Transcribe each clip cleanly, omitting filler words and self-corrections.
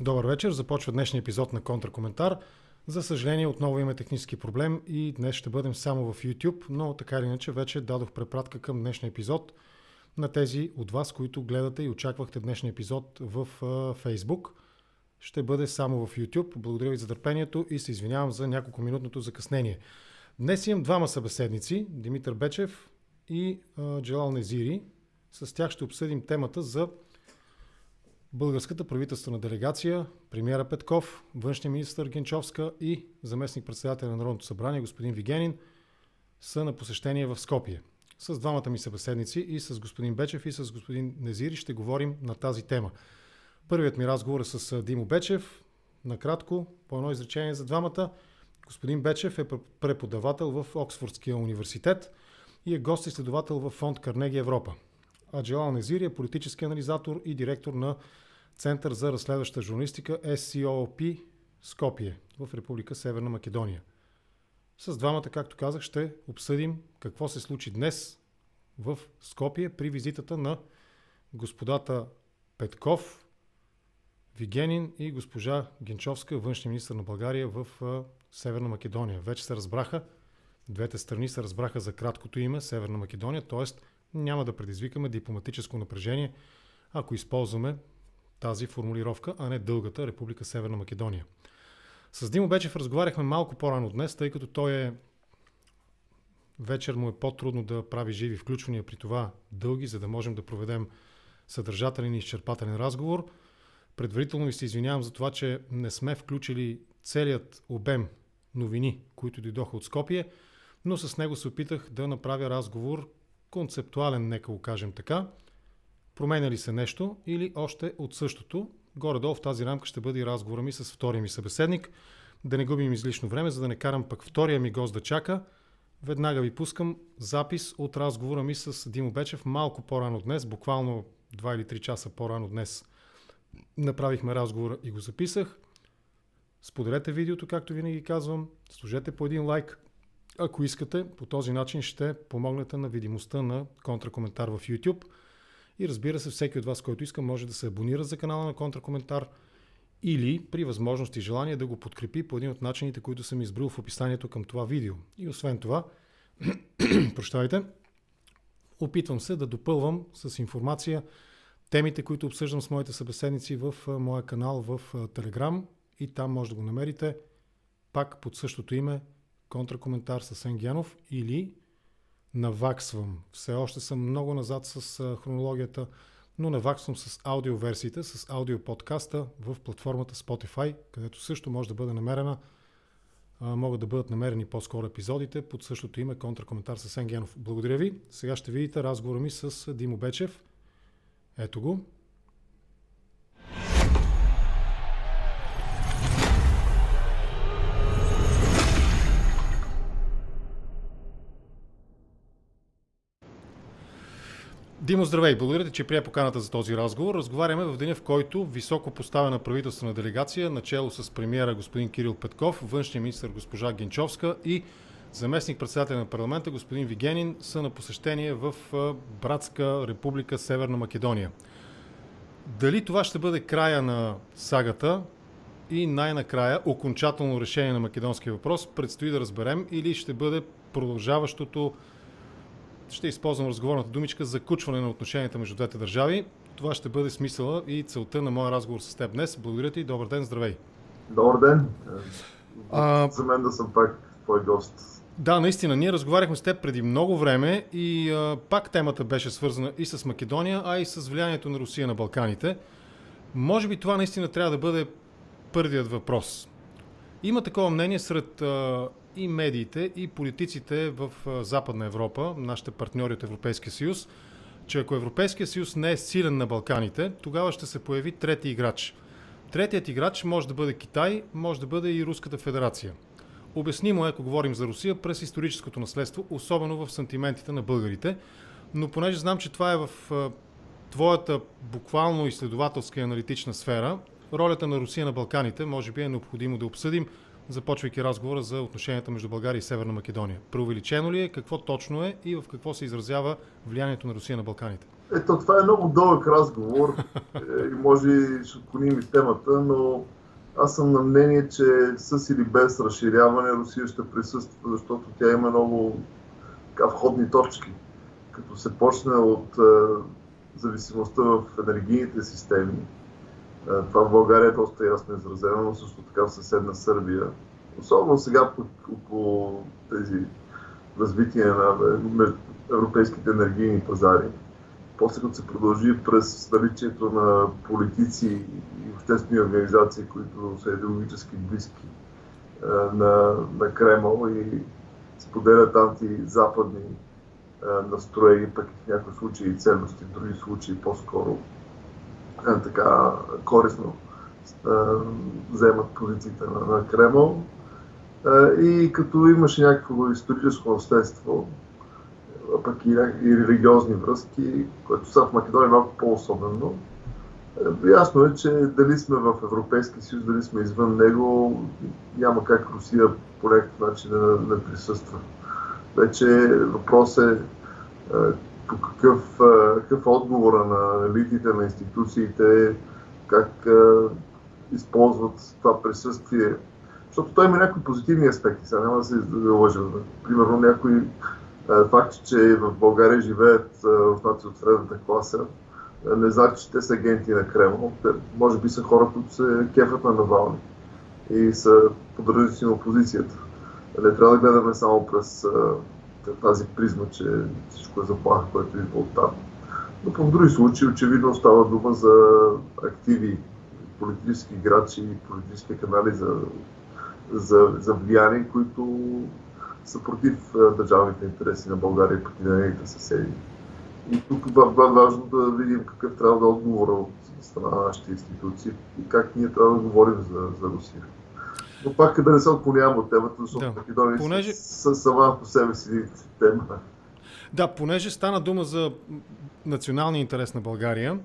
Добър вечер, започва днешния епизод на Контракоментар. За съжаление, отново имаме технически проблем и днес ще бъдем само в YouTube, но така или иначе вече дадох препратка към днешния епизод на тези от вас, които гледате и очаквахте днешния епизод в Facebook. Ще бъде само в YouTube. Благодаря ви за търпението и се извинявам за няколко минутното закъснение. Днес имам двама събеседници, Димитър Бечев и Джелал Незири. С тях ще обсъдим темата за българската правителствена делегация, премиера Петков, външния министър Генчовска и заместник-председател на Народното събрание господин Вигенин са на посещение в Скопие. С двамата ми събеседници и с господин Бечев и с господин Незири ще говорим на тази тема. Първият ми разговор е с Димо Бечев. Накратко, по едно изречение за двамата. Господин Бечев е преподавател в Оксфордския университет и е гост-изследовател в фонд Карнеги Европа. А Джелал Незири е политически анализатор и директор на Център за разследваща журналистика SCOP Скопие в Република Северна Македония. С двамата, както казах, ще обсъдим какво се случи днес в Скопие при визитата на господата Петков, Вигенин и госпожа Генчовска, външния министър на България в Северна Македония. Вече се разбраха, двете страни се разбраха за краткото име Северна Македония, т.е. няма да предизвикаме дипломатическо напрежение, ако използваме тази формулировка, а не дългата Република Северна Македония. С Димо Бечев разговаряхме малко по-рано днес, тъй като той вечер му е по-трудно да прави живи включвания, при това дълги, за да можем да проведем съдържателен и изчерпателен разговор. Предварително ви се извинявам за това, че не сме включили целият обем новини, които дойдоха от Скопие, но с него се опитах да направя разговор концептуален, нека го кажем така. Променя ли се нещо или още от същото? Горе-долу в тази рамка ще бъде и разговора ми с втория ми събеседник. Да не губим излишно време, за да не карам пък втория ми гост да чака. Веднага ви пускам запис от разговора ми с Димо Бечев малко по-рано днес, буквално 2 или 3 часа по-рано днес. Направихме разговора и го записах. Споделете видеото, както винаги казвам. Сложете по един лайк. Ако искате, по този начин ще помогнете на видимостта на Контракоментар в YouTube. И разбира се, всеки от вас, който иска, може да се абонира за канала на Контракоментар или при възможност и желание да го подкрепи по един от начините, които съм избрал в описанието към това видео. И освен това, прощавайте, опитвам се да допълвам с информация темите, които обсъждам с моите събеседници в моя канал в Telegram и там може да го намерите пак под същото име Контракоментар с Енгянов или наваксвам. Все още съм много назад с хронологията, но наваксвам с аудиоверсиите, с аудиоподкаста в платформата Spotify, където също може да бъде намерена, могат да бъдат намерени по-скоро епизодите под същото име Контракоментар с Енгянов. Благодаря ви. Сега ще видите разговора ми с Димо Бечев. Ето го. Димо, здравей! Благодаря ти, че прие поканата за този разговор. Разговаряме в деня, в който високо поставена правителствена делегация, начело с премиера господин Кирил Петков, външния министър госпожа Генчовска и заместник-председател на парламента господин Вигенин са на посещение в братска република Северна Македония. Дали това ще бъде края на сагата и най-накрая окончателно решение на македонския въпрос, предстои да разберем, или ще бъде продължаващото, ще използвам разговорната думичка, закучване на отношенията между двете държави. Това ще бъде смисъла и целта на моя разговор с теб днес. Благодаря ти и добър ден, здравей! Добър ден! За мен да съм пак твой гост. Да, наистина, ние разговаряхме с теб преди много време и пак темата беше свързана и с Македония, а и с влиянието на Русия на Балканите. Може би това наистина трябва да бъде първият въпрос. Има такова мнение сред и медиите, и политиците в Западна Европа, нашите партньори от Европейския съюз, че ако Европейския съюз не е силен на Балканите, тогава ще се появи трети играч. Третият играч може да бъде Китай, може да бъде и Руската федерация. Обяснимо е, ако говорим за Русия, през историческото наследство, особено в сантиментите на българите, но понеже знам, че това е в твоята буквално изследователска и аналитична сфера, ролята на Русия на Балканите, може би е необходимо да обсъдим започвайки разговора за отношенията между България и Северна Македония? Преувеличено ли е, какво точно е и в какво се изразява влиянието на Русия на Балканите? Ето, това е много дълъг разговор и може ще отклоним и темата, но аз съм на мнение, че с или без разширяване Русия ще присъства, защото тя има много входни точки. Като се почне от зависимостта в енергийните системи, това в България е доста ясно изразено, но също така в съседна Сърбия. Особено сега около тези развитие на европейските енергийни пазари. После като се продължи през наличието на политици и обществени организации, които са идеологически близки на Кремъл и споделят антизападни настроени, пък и в някои случаи ценности, в други случаи по-скоро така корисно вземат позициите на Кремъл. И като имаше някакво историческо наследство, пък и религиозни връзки, което са в Македония малко по-особено, ясно е, че дали сме в Европейския съюз, дали сме извън него, няма как Русия по някакъв начин да не присъства. Вече въпрос е по какъв отговора на елитите, на институциите, как използват това присъствие. Защото той има някои позитивни аспекти, сега няма да се лъжим. Примерно някои факти, че в България живеят руснаци от средната класа, не значи, че те са агенти на Кремъл. Те, може би са хора, които се кефят на Навални и са поддръжници на опозицията. Не трябва да гледаме само през тази призма, че всичко е заплаха, което идва от там. Но в други случаи очевидно става дума за активи, политически играчи и политически канали за влияние, които са против държавните интереси на България и пък и нейните съседи. И тук е важно да видим какъв трябва да е отговора от страна на нашите институции и как ние трябва да говорим за Русия. Но пак да не се отклонявам от темата, защото Македония са сама по себе си тема. Да, понеже стана дума за националния интерес на България,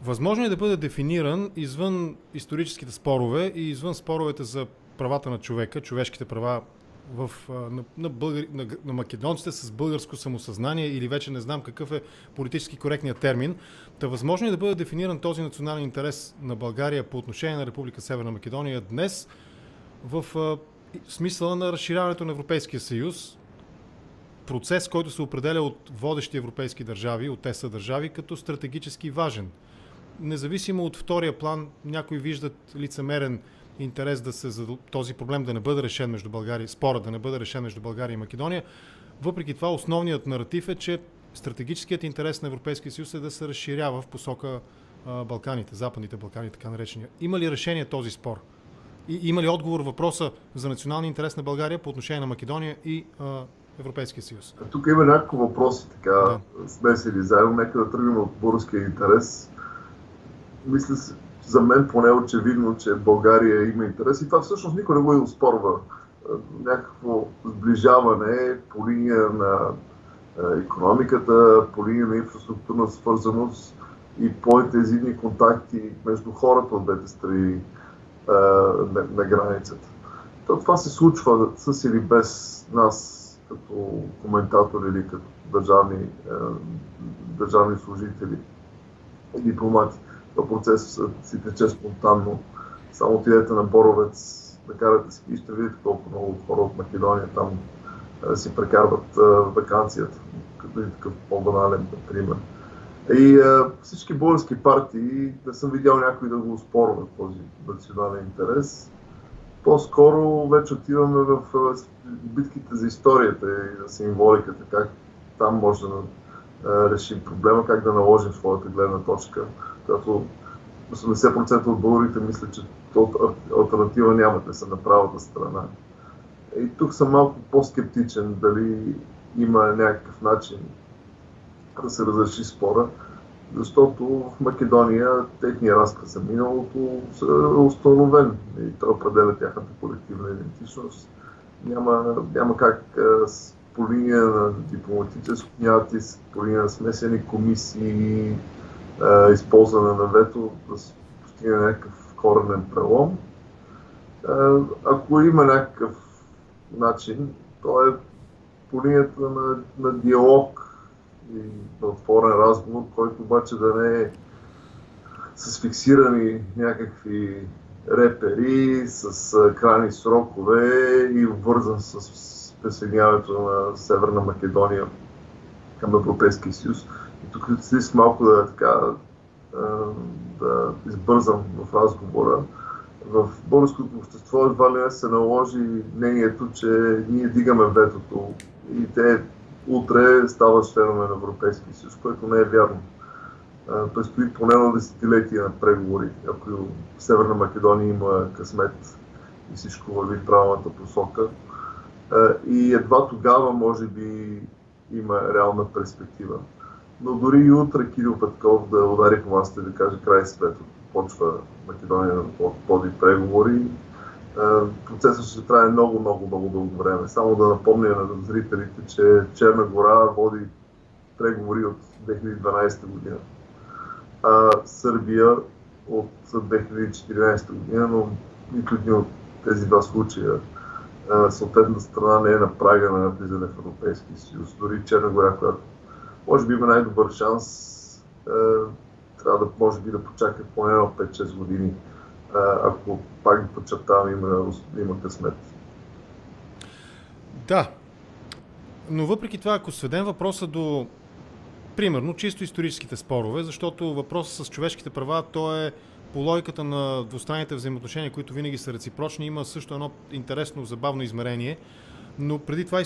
възможно е да бъде дефиниран извън историческите спорове и извън споровете за правата на човека, човешките права на македонците с българско самосъзнание или вече не знам какъв е политически коректният термин. Та възможно е да бъде дефиниран този национален интерес на България по отношение на Република Северна Македония днес в смисъла на разширяването на Европейския съюз, процес, който се определя от водещи европейски държави, от ЕС държави, като стратегически важен. Независимо от втория план, някои виждат лицемерен интерес този проблем да не бъде решен между България, спорът да не бъде решен между България и Македония. Въпреки това, основният наратив е, че стратегическият интерес на Европейския съюз е да се разширява в посока Балканите, Западните Балкани, така наречения. Има ли решение този спор? И има ли отговор въпроса за националния интерес на България по отношение на Македония и Европейския съюз? Тук има няколко въпроси, така смесили заедно. Нека да тръгнем от българския интерес. Мисля, за мен поне очевидно, че България има интерес и това всъщност никой не го и оспорва. Някакво сближаване по линия на икономиката, по линия на инфраструктурна свързаност и по-интензивни контакти между хората от двете страни на границата. Това се случва с или без нас като коментатори или като държавни служители и дипломати. Това процес си тече спонтанно. Само отидете на Боровец, накарате ски и ще видите колко много хора от Македония там си прекарват ваканцията, като и такъв по-банален пример. И всички български партии, не съм видял някой да го оспорва този национален интерес. По-скоро вече отиваме в битките за историята и за символиката, как там може да решим проблема, как да наложим своята гледна точка, която 80% от българите мислят, че алтернатива няма, те са на правата страна. И тук съм малко по-скептичен дали има някакъв начин да се разреши спора, защото в Македония техния разказ за миналото е установен и той определя тяхната колективна идентичност. Няма как по линия на дипломатически натиск, по линия на смесени комисии, използване на вето да се постигне някакъв коренен прелом. Ако има някакъв начин, то е по линията на диалог и на отворен разговор, който обаче да не е с фиксирани някакви репери, с крайни срокове и обвързан с присъединяването на Северна Македония към Европейския съюз. И тук искам малко да избързам в разговора. В българското общество едва ли не се наложи мнението, че ние дигаме ветото и те утре стават членове на Европейския съюз, което не е вярно. Предстои поне на десетилетия на преговори, ако Северна Македония има късмет и всичко върви в правилната посока. И едва тогава, може би, има реална перспектива. Но дори и утре Кирил Петков да удари по масата и да каже край светото, почва Македония да води преговори, процесът ще трае много дълго време. Само да напомня на зрителите, че Черна гора води преговори от 2012 година. Сърбия от 2014 година, но нито един от тези два случая съответната страна не е на прага на влизане в Европейския съюз. Дори Черна гора, която може би има най-добър шанс, трябва да може би да почака поне на 5-6 години, ако пак ги подчертавам, има късмет. Да, но въпреки това, ако сведем въпроса до примерно чисто историческите спорове, защото въпросът с човешките права, то е по логиката на двустранните взаимоотношения, които винаги са реципрочни, има също едно интересно, забавно измерение, но преди това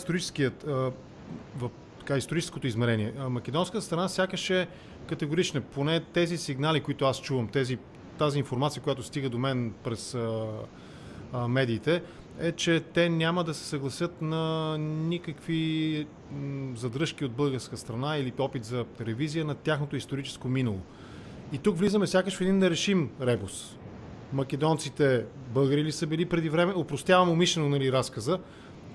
историческото измерение. Македонската страна сякаш е категорична, поне тези сигнали, които аз чувам, тази информация, която стига до мен през медиите, е, че те няма да се съгласят на никакви задръжки от българска страна или опит за ревизия на тяхното историческо минало. И тук влизаме сякаш в един нерешим ребус. Македонците българи ли са били преди време? Опростявам умишлено, разказа.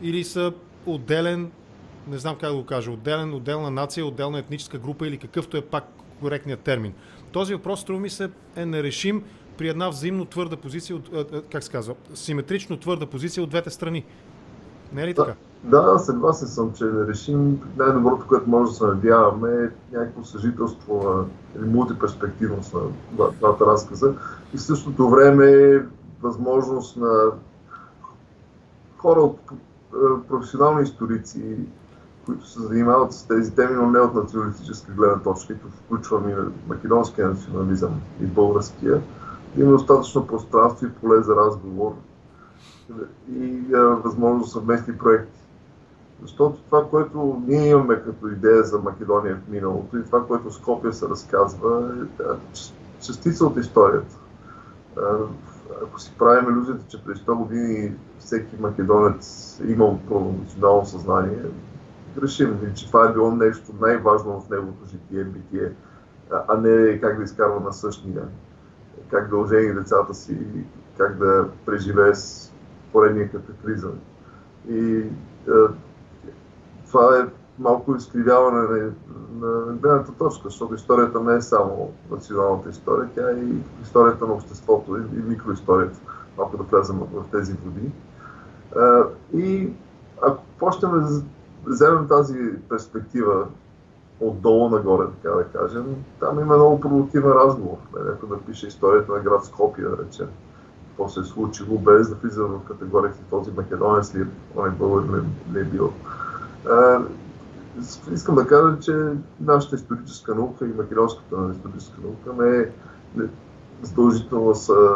Или са отделен, не знам как да го кажа, отделна нация, отделна етническа група или какъвто е пак коректният термин. Този въпрос, струва ми се, е нерешим при една взаимно твърда позиция, симетрично твърда позиция от двете страни. Не е ли така? Да, съгласен съм, че не решим. Най-доброто, което може да се надяваме, е някакво съжителство или мултиперспективност на двата разказа и в същото време възможност на хора от професионални историци, които се занимават с тези теми, но не от националистическа гледна точка, като включвам и македонския национализъм и българския, има достатъчно пространство и поле за разговор и възможност съвместни проекти. Защото това, което ние имаме като идея за Македония в миналото и това, което Скопие се разказва, е частица от историята. Ако си правим илюзията, че преди 100 години всеки македонец е имал национално съзнание, грешим, че това е било нещо най-важно в неговото житие, а не как да изкарва на същия, как да ожени децата си, как да преживее с поредния катаклизъм. И това е малко изкривяване на гледната точка, защото историята не е само националната история, тя е и историята на обществото и микроисторията, малко да влезем в тези води. И ако почнем да вземем тази перспектива отдолу нагоре, така да кажем, там има много провокативен разговор. Някой да пише историята на град Скопие, да речем, какво се е случило, без да влиза в категорията този македонец ли, он е българин ли е бил. Искам да кажа, че нашата историческа наука и македонската историческа наука не е задължително са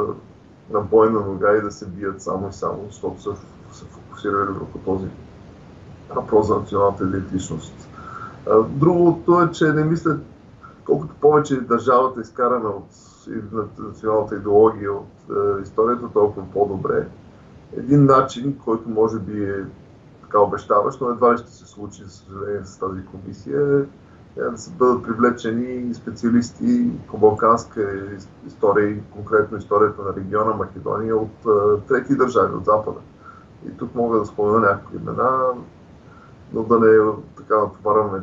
на бойна нога и да се бият само и само, защото са се фокусирали върху този въпрос за националната идентичност. Другото е, че не мисля, колкото повече държавата е изкарана от националната идеология, от историята, толкова по-добре. Един начин, който може би е така обещаващ, но едва ли ще се случи, за съжаление, с тази комисия, е да се бъдат привлечени специалисти по балканска история и конкретно историята на региона Македония от трети държави, от Запада. И тук мога да спомена някакви имена, но да не така натоварваме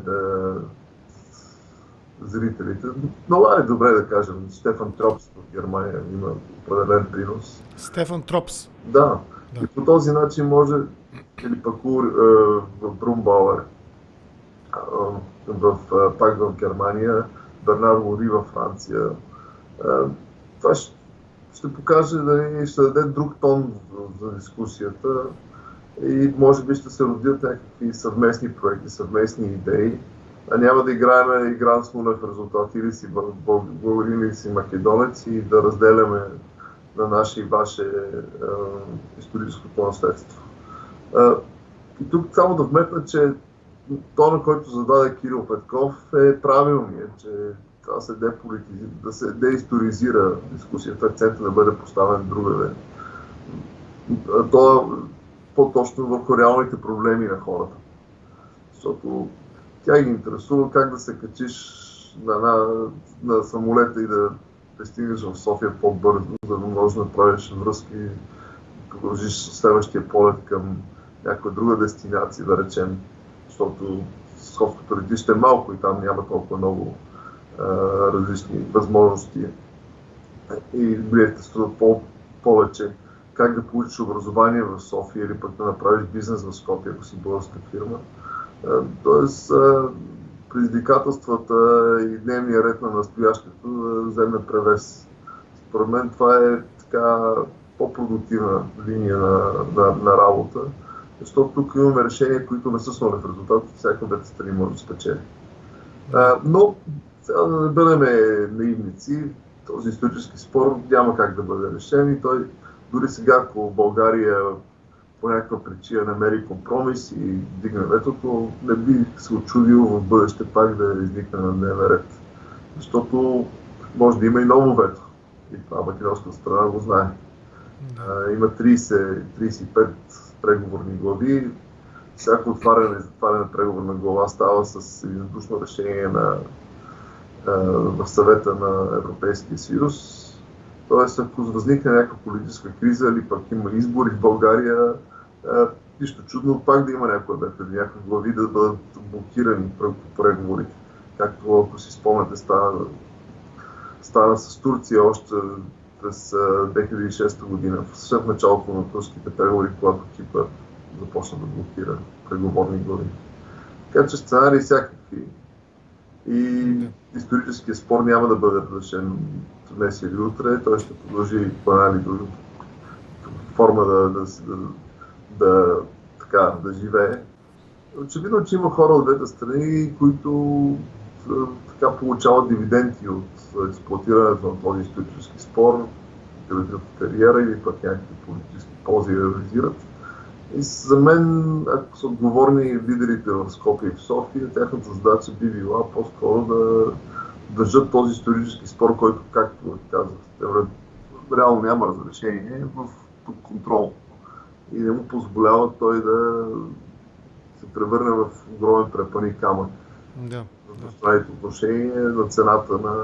зрителите. Но е добре да кажем, Стефан Тропс в Германия има определен принос. Стефан Тропс. Да. Да. И по този начин може, или пък в Брумбауер, пак в Германия, Бернар Лори във Франция. Това ще покаже, ще даде друг тон за дискусията и може би ще се родят някакви съвместни проекти, съвместни идеи, а няма да играем игра с нулев резултат, или си българин, или си македонец и да разделяме на наше и ваше историческото наследство. И тук само да вметна, че тона, който зададе Кирил Петков, е правилният, че трябва да се деисторизира дискусията, акцентът да бъде поставен другаде. То по-точно върху реалните проблеми на хората. Защото тя ги интересува как да се качиш на самолета и да пристигнеш в София по-бързо, за да можеш да направиш връзки и продължиш следващия полет към някаква друга дестинация, да речем. Защото Софското летище е малко и там няма толкова много различни възможности и билетите струват повече. Как да получиш образование в София или пък да направиш бизнес в Скопие, ако си българска фирма. Тоест, предизвикателствата и дневния ред на настоящето да вземе превес. Според мен това е така по-продуктивна линия на работа, защото тук имаме решения, които не са с нулев резултат, всяка двете страни може да спечели. Но сега да не бъдем наивници, този исторически спор няма как да бъде решен и той дори сега, ако България по някаква причина намери компромис и дигне ветото, не би се очудил в бъдеще пак да изникне на дневен ред. Защото може да има и ново вето. И това македонската страна го знае. Има 30-35 преговорни глави. Всяко отваряне и затваряне на преговорна глава става с единодушно решение в съвета на Европейския съюз. Тоест, ако възникне някаква политическа криза или пък има избори в България, нищо чудно пак да има някои вето или някакви глави да бъдат блокирани по преговорите. Както, ако си спомняте, стана с Турция още през 2006 година, след началото на турските преговори, когато Кипър започна да блокира преговорни глави. Така че сценарии всякакви. И историческия спор няма да бъде разрешен днес или утре, той ще продължи по една или друга форма да живее. Очевидно, че има хора от двете страни, които така получават дивиденти от експлоатирането на този исторически спор, градят кариера или пък някакви политически ползи реализират. И за мен, ако са отговорни лидерите в Скопие и в София, тяхната задача би била по-скоро да държат този исторически спор, който, както казах, реално няма разрешение, под контрол. И не му позволява той да се превърне в огромен препъни камък. Да. В двустранните отношения на цената на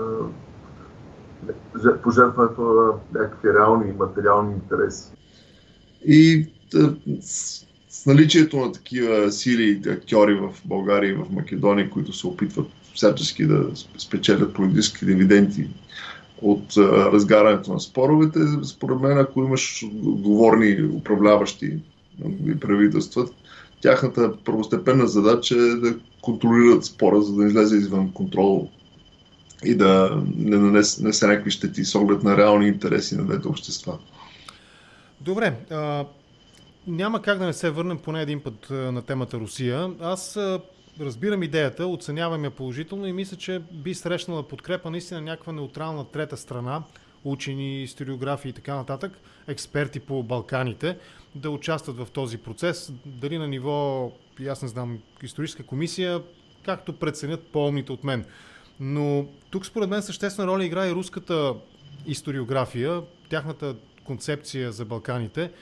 пожертването на някакви реални и материални интереси. И с наличието на такива сили и актьори в България и в Македония, които се опитват всячески да спечелят политически дивиденти от разгарянето на споровете, според мен, ако имаш отговорни управляващи и правителства, тяхната първостепенна задача е да контролират спора, за да излезе извън контрол и да не нанесе някакви щети с оглед на реални интереси на двете общества. Добре, няма как да не се върнем поне един път на темата Русия. Аз разбирам идеята, оценявам я положително и мисля, че би срещнала подкрепа наистина някаква неутрална трета страна, учени, историографи и така нататък, експерти по Балканите, да участват в този процес. Дали на ниво, аз не знам, историческа комисия, както преценят по-умните от мен. Но тук според мен съществена роля играе и руската историография, тяхната концепция за Балканите,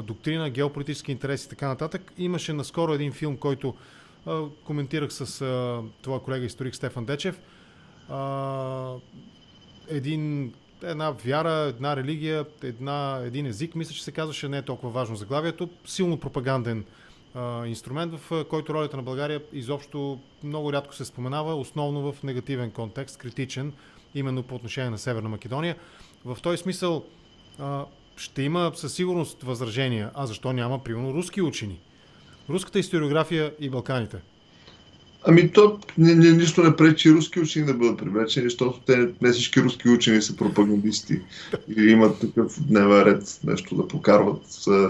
доктрина, геополитически интереси и така нататък. Имаше наскоро един филм, който коментирах с това колега историк Стефан Дечев. Една вяра, една религия, един език, мисля, че се казваше, не е толкова важно заглавието, силно пропаганден инструмент, в който ролята на България изобщо много рядко се споменава, основно в негативен контекст, критичен, именно по отношение на Северна Македония. В този смисъл ще има със сигурност възражения. А защо няма, примерно, руски учени? Руската историография и Балканите. Ами то нищо не пречи руски учени да бъдат привлечени, защото не всички руски учени са пропагандисти или имат такъв дневен ред, нещо да покарват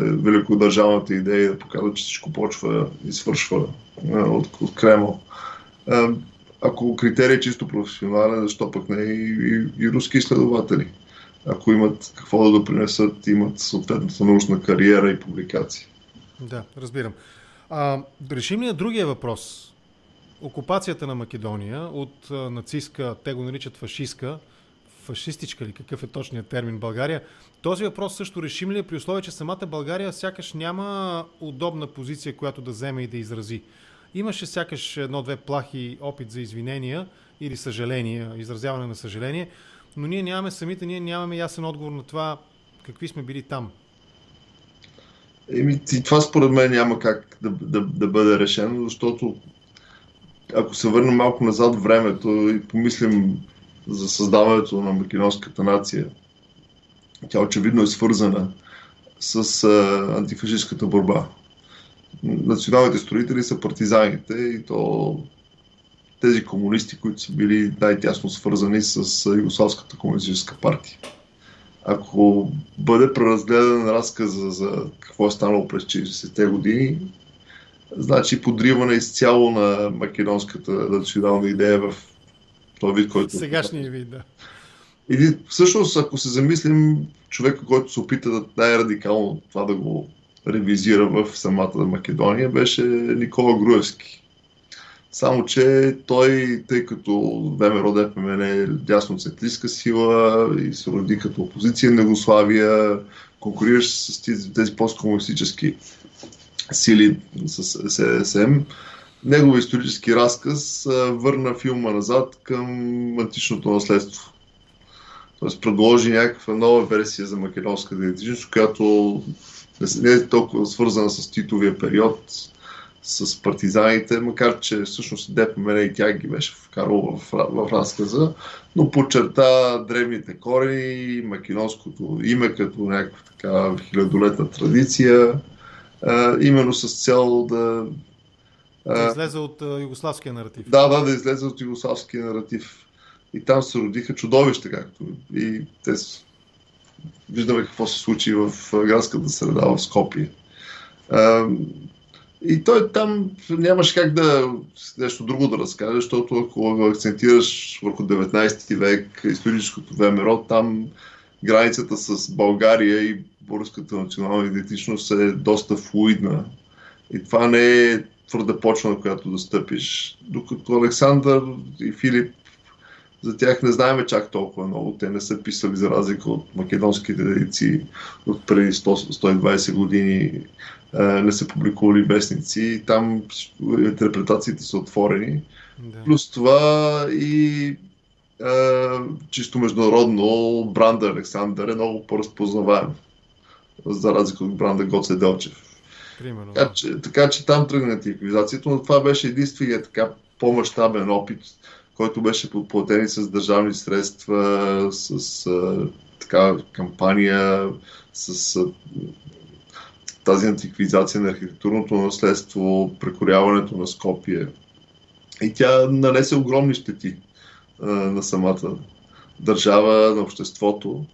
великодържавната идея, да показват, че всичко почва и свършва от Кремъл. Ако критерий е чисто професионален, защо пък не и руски изследователи? Ако имат какво да допринесат, имат съответната научна кариера и публикации. Да, разбирам. Решим ли другия въпрос? Окупацията на Македония от нацистка, те го наричат фашистичка ли, какъв е точният термин в България. Този въпрос също решим ли при условие, че самата България сякаш няма удобна позиция, която да вземе и да изрази. Имаше сякаш едно-две плахи опит за извинения или съжаление, изразяване на съжаление, но ние нямаме ясен отговор на това какви сме били там. И това според мен няма как да бъде решено, защото ако се върнем малко назад в времето и помислим за създаването на македонската нация, тя очевидно е свързана с антифашистката борба. Националните строители са партизаните и то тези комунисти, които са били най-тясно свързани с Югославската комунистическа партия. Ако бъде преразгледан разказа за какво е станало през 40-те години, значи подриване изцяло на македонската национална идея в този вид, който... Сегашния вид, да. И всъщност, ако се замислим, човека, който се опита най-радикално това да го ревизира в самата Македония, беше Никола Груевски. Само, че той, тъй като ВМРО ДПМН е дясноцентристка сила и се роди като опозиция на Югославия, конкурираше с тези посткомунистически сили с СССМ, неговият исторически разказ върна филма назад към античното наследство. Тоест предложи някаква нова версия за македонската идентичност, която не е толкова свързана с Титовия период, с партизаните, макар че всъщност ДПМН и тя ги беше вкарал в разказа, но подчерта древните корени, македонското име като някаква така хилядолетна традиция, именно с цел да излезе от югославския наратив. Да излезе от югославския наратив. И там се родиха чудовища, както и те виждаме какво се случи в градската среда в Скопие. И той там нямаш как да нещо друго да разкаже, защото ако акцентираш върху 19 век, историческото ВМРО, там границата с България и българската национална идентичност е доста флуидна. И това не е твърда почва, на която да стъпиш. Докато Александър и Филип, за тях не знаем чак толкова много. Те не са писали за разлика от македонските дейци от преди 100-120 години. Не са публикували вестници. Там интерпретациите са отворени. Да. Плюс това и чисто международно бранда Александър е много по-разпознаваем. За разлика от бранда Гоце Делчев. Примерно, така че там тръгна типизацията, но това беше единственият така по-мащабен опит, който беше подплатен с държавни средства, с така кампания, с тази антиквизация на архитектурното наследство, прекоряването на Скопие. И тя нанесе огромни щети на самата държава, на обществото,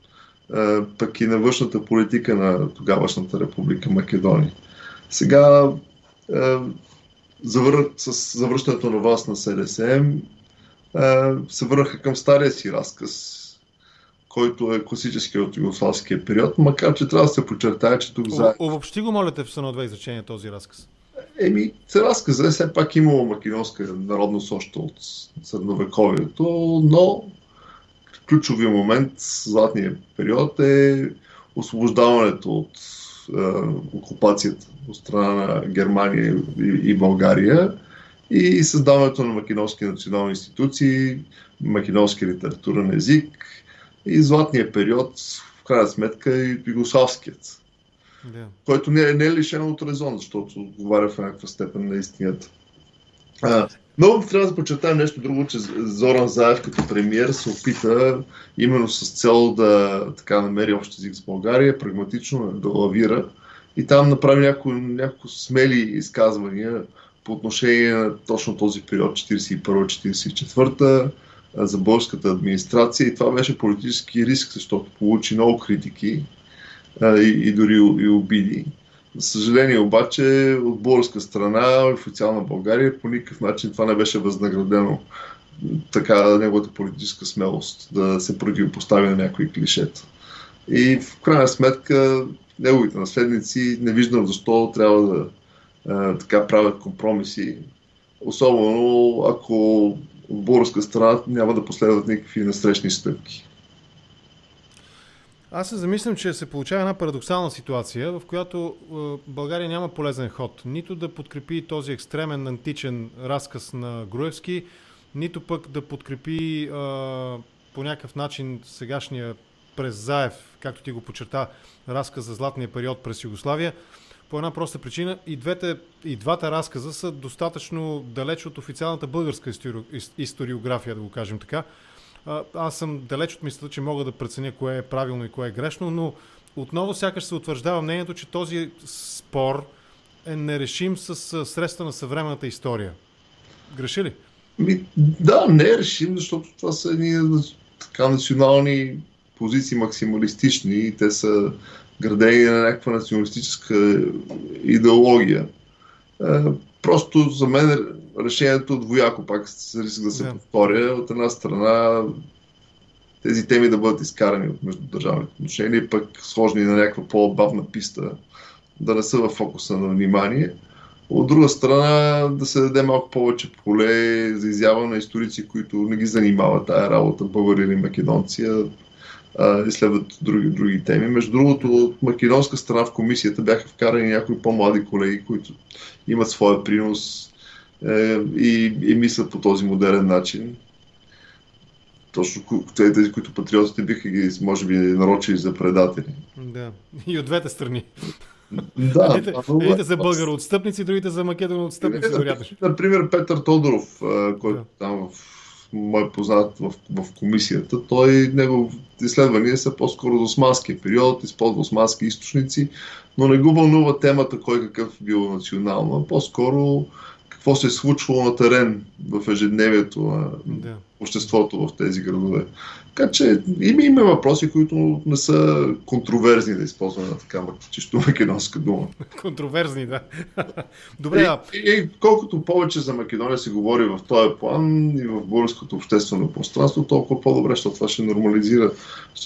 пък и на външната политика на тогавашната република Македония. Сега с завръщането на власт на СДСМ се върнаха към стария си разказ, който е класически от югославския период, макар че трябва да се подчертая, че тук заедно... Обобщи го, моля те, в едно-две изречения този разказ. Разказът е все пак имало македонска народност още от средновековието, но ключовия момент, златния период е освобождаването от окупацията от страна на Германия и България и създаването на македонски национални институции, македонски литературен език и златния период, в крайна сметка и югославският. Да. който не е лишен от резон, защото отговаря в някаква степен на истината. Но трябва да подчертаем нещо друго, че Зоран Заев като премиер се опита именно с цел да така намери общ език с България, прагматично да лавира и там направи няколко смели изказвания по отношение на точно този период 41-44 за българската администрация и това беше политически риск, защото получи много критики и дори и обиди. За съжаление обаче от българска страна, официална България, по никакъв начин това не беше възнаградено така неговата политическа смелост да се противопостави на някои клишета. И в крайна сметка неговите наследници не виждам защо трябва да така правят компромиси, особено ако от българска страна няма да последват никакви насрещни стъпки. Аз се замислям, че се получава една парадоксална ситуация, в която България няма полезен ход. Нито да подкрепи този екстремен античен разказ на Груевски, нито пък да подкрепи по някакъв начин сегашния през Заев, както ти го подчерта, разказ за златния период през Югославия. По една проста причина и двата разказа са достатъчно далеч от официалната българска историография, да го кажем така. Аз съм далеч от мисълта, че мога да преценя кое е правилно и кое е грешно, но отново сякаш се утвърждава мнението, че този спор е нерешим с средства на съвременната история. Греши ли? Да, не е решим, защото това са едни така национални позиции максималистични и те са градени на някаква националистическа идеология. Просто за мен решението двояко, пак с риск да се повторя. От една страна тези теми да бъдат изкарани от междудържавните отношения, пък сложени на някаква по-бавна писта, да не са в фокуса на внимание. От друга страна да се даде малко повече поле за изява на историци, които не ги занимават тая работа, българи или македонци, изследват други теми. Между другото, от македонска страна в комисията бяха вкарани някои по-млади колеги, които имат своя принос и мислят по този модерен начин. Точно тези, които патриотите биха ги, може би, нарочили за предатели. Да, и от двете страни. Да, едните за българоотстъпници, другите за македоноотстъпници. Например, Петър Тодоров, който там мой познат в комисията, негов изследвания са по-скоро за османския период, използва османски източници, но не го вълнува темата кой какъв бил национално, а по-скоро какво се е случвало на терен в ежедневието на обществото в тези градове. Така че има въпроси, които не са контроверзни, да използваме на така чисто македонска дума. Контроверзни, да. Добре. И колкото повече за Македония се говори в този план и в българското обществено пространство, толкова по-добре, защото това ще нормализира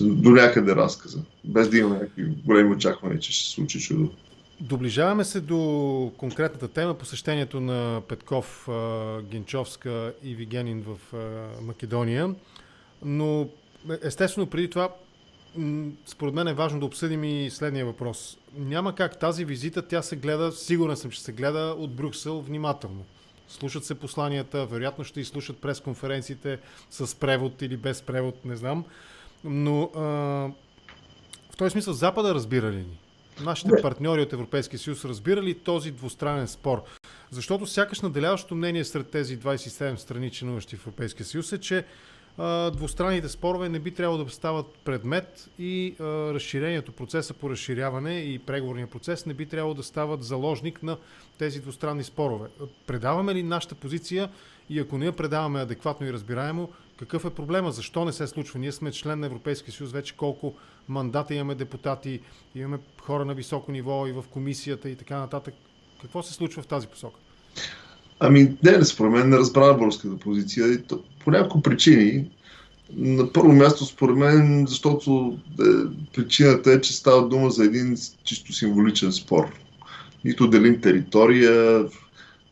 до някъде разказа, без да има някакви големи очаквания, че ще се случи чудо. Доближаваме се до конкретната тема, посещението на Петков, Генчовска и Вигенин в Македония, но естествено преди това според мен е важно да обсъдим и следния въпрос. Няма как тази визита, тя се гледа, сигурен съм, че се гледа от Брюксел внимателно. Слушат се посланията, вероятно ще изслушат пресконференциите с превод или без превод, не знам, но в този смисъл Запада разбира ли ни? Нашите партньори от Европейския съюз разбира ли този двустранен спор? Защото сякаш наделяващото мнение сред тези 27 страни, членуващи в Европейския съюз е, че двустранните спорове не би трябвало да стават предмет и разширението, процеса по разширяване и преговорния процес не би трябвало да стават заложник на тези двустранни спорове. Предаваме ли нашата позиция и ако не я предаваме адекватно и разбираемо, какъв е проблема? Защо не се случва? Ние сме член на Европейския съюз, вече колко мандата имаме депутати, имаме хора на високо ниво и в комисията и така нататък. Какво се случва в тази посока? Според мен не разбра българската позиция. По няколко причини. На първо място, според мен, защото причината е, че става дума за един чисто символичен спор. Нито делим територия,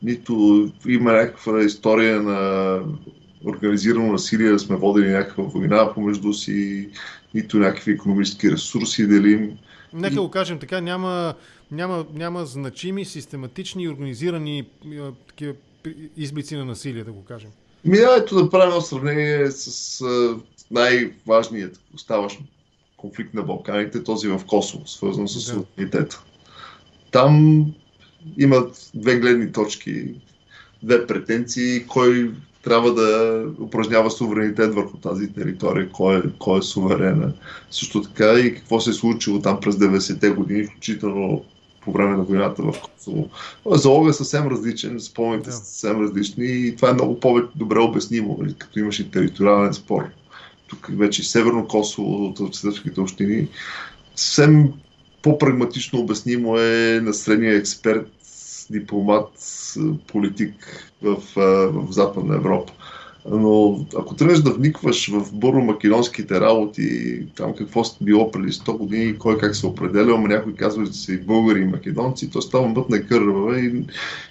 нито има някаква история на организирано насилие, да сме водили някаква война помежду си, нито някакви икономически ресурси делим. Нека го кажем така, няма значими, систематични и организирани такива изблици на насилие, да го кажем. Ето да правим едно сравнение с най-важният оставащ конфликт на Балканите, този в Косово, свързан с суверенитета. там имат две гледни точки, две претенции, кой трябва да упражнява суверенитет върху тази територия, кой е суверена. Също така и какво се е случило там през 90-те години, включително по време на войната в Косово. Залогът е съвсем различен, спомените са съвсем различни и това е много по-добре обяснимо, като имаш и териториален спор. Тук вече и Северно Косово, от сръбските общини. Съвсем по-прагматично обяснимо е на средния експерт, дипломат, политик в Западна Европа. Но ако тръгнеш да вникваш в бурно-македонските работи, там какво било преди 100 години, кой как се определя, някой казва, че са и българи и македонци, то става мътна кърва и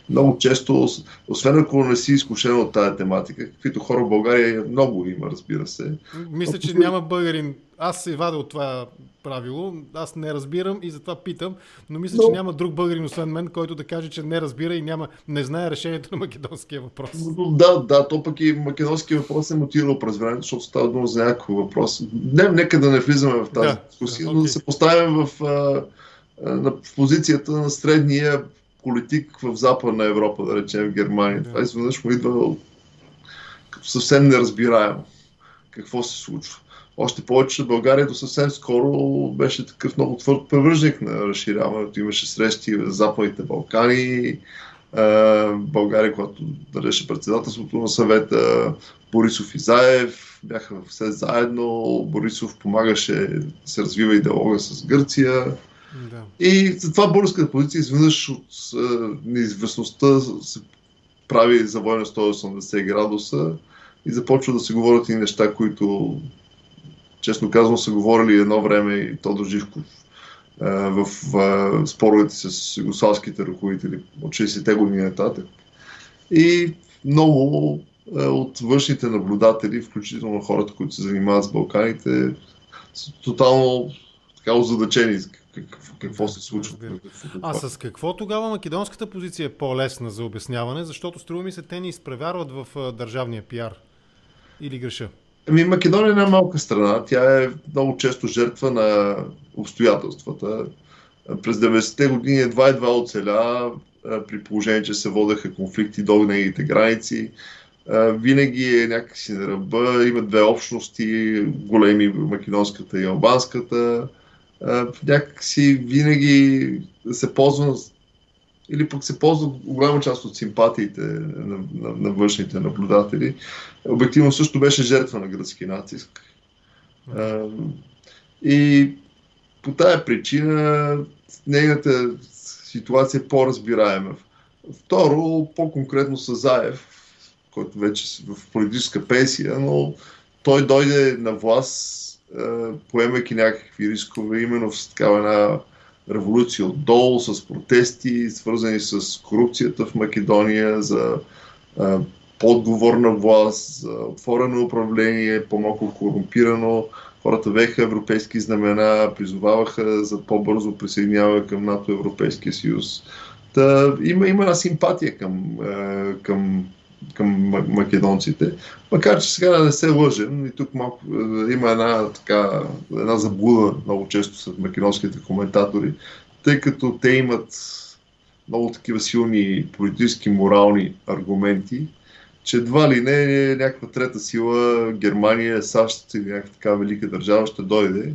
много често, освен ако не си изкушен от тая тематика, каквито хора в България много има, разбира се. Мисля, че няма българин. Аз се вадя от това правило, аз не разбирам и затова питам, но мисля, че няма друг българин, освен мен, който да каже, че не разбира и не знае решението на македонския въпрос. Да, то пък и македонския въпрос е мотивирал през времето, защото става дума за някакъв въпрос. Нека да не влизаме в тази дискусия, но да се поставим в позицията на средния политик в Западна Европа, да речем в Германия. Това изведнъж му идва като съвсем неразбираемо какво се случва. Още повече, че България до съвсем скоро беше такъв много твърд привърженик на разширяването. Имаше срещи в Западните Балкани, България, когато държеше председателството на съвета, Борисов и Заев бяха все заедно, Борисов помагаше да се развива и диалога с Гърция. И затова българската позиция изведнъж от неизвестността се прави завой на 180 градуса и започва да се говорят и неща, които честно казвам са говорили едно време и Тодор Живков в споровете с югославските ръководители от 60-те години нататък. И много от външните наблюдатели, включително хората, които се занимават с Балканите, са тотално така озадачени какво се случва. А с какво тогава македонската позиция е по-лесна за обясняване? Защото струва ми се, те ни изпреварват в държавния пиар. Или греша? Македония е една малка страна. Тя е много често жертва на обстоятелствата. През 90-те години едва оцеля, при положение, че се водеха конфликти до нейните граници. Винаги е някакси на ръба. Има две общности, големи, македонската и албанската. Някакси винаги се ползва или пък се ползва голяма част от симпатиите на външните наблюдатели. Обективно също беше жертва на гръцки натиск. И по тая причина нейната ситуация е по-разбираема. Второ, по-конкретно с Заев, който вече е в политическа пенсия, но той дойде на власт, поемайки някакви рискове, именно в такава една революция отдолу, с протести, свързани с корупцията в Македония, за по-отговорна власт, за отворено управление, по-малко корумпирано. Хората вееха европейски знамена, призоваваха за по-бързо присъединяване към НАТО, Европейския съюз. Има една симпатия към македонците, макар че сега да не се лъжем, и тук малко има една заблуда много често сред македонските коментатори, тъй като те имат много такива силни политически, морални аргументи, че едва ли не някаква трета сила, Германия, САЩ или някаква така велика държава ще дойде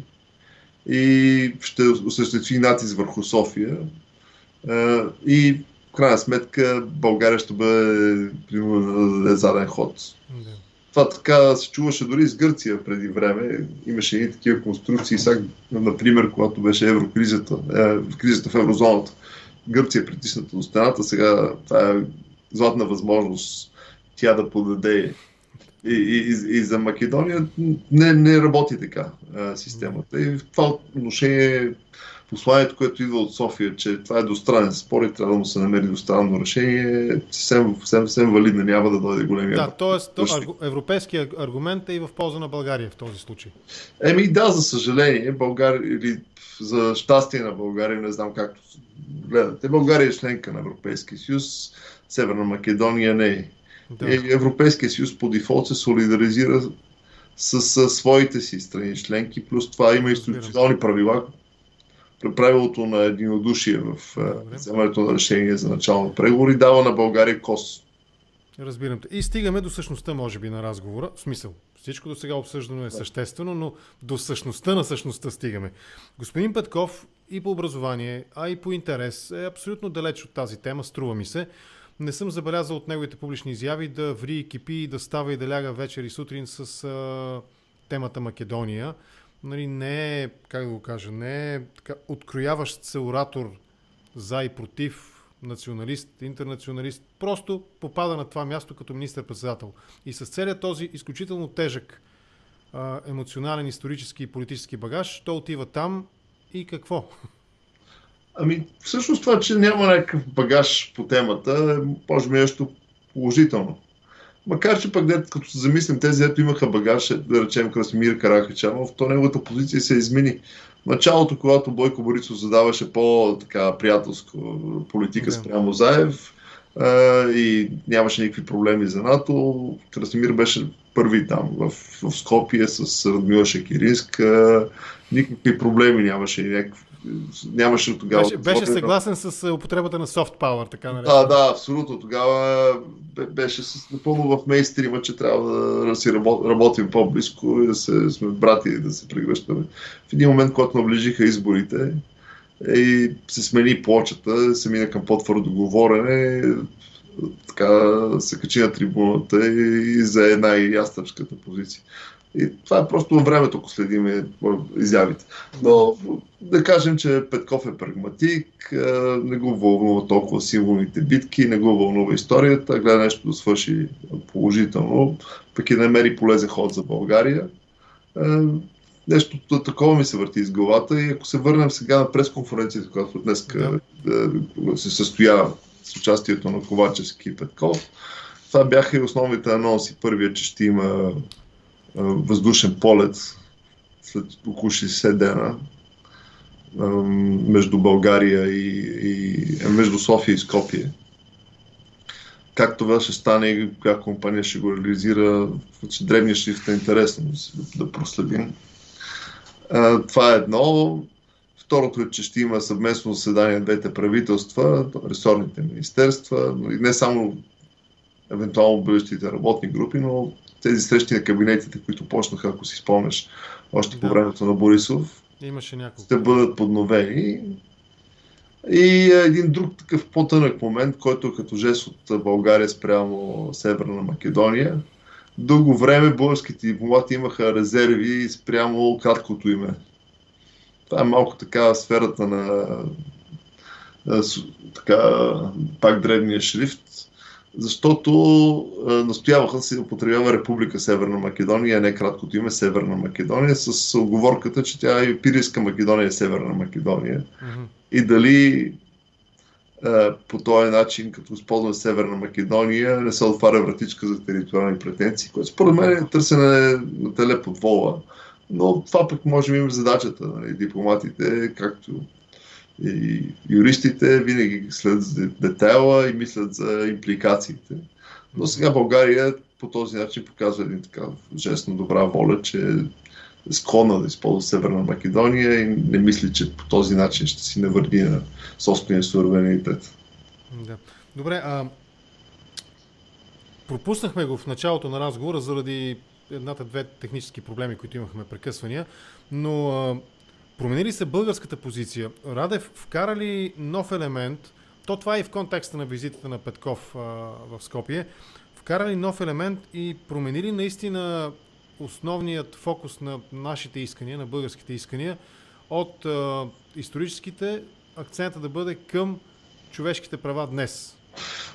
и ще осъществи натиск върху София и в крайна сметка България ще бъде принудена да даде заден ход. Това така се чуваше дори с Гърция преди време. Имаше и такива конструкции. Сега, например, когато беше еврокризата, кризата в еврозоната, Гърция е притисната до стената, сега това е златна възможност тя да подаде. И за Македония не работи така системата. И в това отношение посланието, което идва от София, че това е двустранен спор и трябва да му се намери двустранно решение, съвсем валидно, няма да дойде големия. Да, т.е. европейският аргумент е и в полза на България в този случай. Да, за съжаление, България, или за щастие на България, не знам както гледате, България е членка на Европейския съюз, Северна Македония не е. Да. Европейския съюз по дефолт се солидаризира с своите си страни членки, плюс това има институционални правила, правилото на единодушие в вземането на решение за начало на преговори дава на България кос. Разбирам те. И стигаме до същността, може би, на разговора. В смисъл, всичко до сега обсъждано е съществено, но до същността на същността стигаме. Господин Петков и по образование, а и по интерес е абсолютно далеч от тази тема, струва ми се. Не съм забелязал от неговите публични изяви да ври и кипи, да става и да ляга вечер и сутрин с темата Македония. Нали, не е, как да го кажа, не е така открояващ се оратор за и против, националист, интернационалист, просто попада на това място като министър-председател. И с целият този изключително тежък емоционален, исторически и политически багаж, той отива там и какво? Ами, всъщност това, че няма някакъв багаж по темата, може би нещо положително. Макар, че пък като се замислим, тези, ето имаха багаж, да речем Красимир Каракачанов, то неговата позиция се измени. В началото, когато Бойко Борисов задаваше по-приятелска политика спрямо Заев и нямаше никакви проблеми за НАТО, Красимир беше първи там в Скопие с Радмила Шекеринска, никакви проблеми нямаше тогава. Беше съгласен с употребата на soft power, така наречено. Да, абсолютно. Тогава беше напълно в мейнстрима, че трябва да си работим по-близко и да сме брати и да се прегръщаме. В един момент, когато наближиха изборите и се смени плочата, се мина към по-твърдо говорене, така се качи на трибуната и за една и ястребската позиция. И това е просто във времето, ако следим изявите. Но да кажем, че Петков е прагматик, не го вълнува толкова символните битки, не го вълнува историята, гледа нещо да свърши положително, пък и намери полезен ход за България. Нещо такова ми се върти из главата и ако се върнем сега на пресконференцията, която днес се състоя с участието на Ковачевски и Петков, това бяха и основните анонси. Първият, че ще има въздушен полет след около 60 дена между България и между София и Скопие. Как това ще стане и коя компания ще го реализира, че древният шрифт е интересно да проследим. Това е едно. Второто е, че ще има съвместно заседание на двете правителства, ресорните министерства, не само евентуално бъдещите работни групи, но тези срещи на кабинетите, които почнаха, ако си спомняш, още по времето на Борисов, имаше няколко. Ще бъдат подновени. И един друг такъв по-тънък момент, който е като жест от България спрямо Северна Македония. Дълго време българските дипломати имаха резерви спрямо краткото име. Това е малко така сферата на пак древния шрифт, защото настояваха да се употребява Република Северна Македония, а не краткото име Северна Македония, с оговорката, че тя е Пирийска Македония е Северна Македония. И дали по този начин, като използваме Северна Македония, не се отваря вратичка за териториални претенции, което според мен е търсене на теле под вола, но това пък може би има задачата, нали, дипломатите, както и юристите винаги следят за детайла и мислят за импликациите. Но сега България по този начин показва един така жест на добра воля, че е склонна да използва Северна Македония и не мисли, че по този начин ще си навреди на собствения суверенитет. Да. Добре, пропуснахме го в началото на разговора заради едната-две технически проблеми, които имахме, прекъсвания, но промени ли се българската позиция? Радев вкара ли нов елемент, то това е и в контекста на визитата на Петков в Скопие, вкара ли нов елемент и промени ли наистина основният фокус на нашите искания, на българските искания, от историческите акцента да бъде към човешките права днес?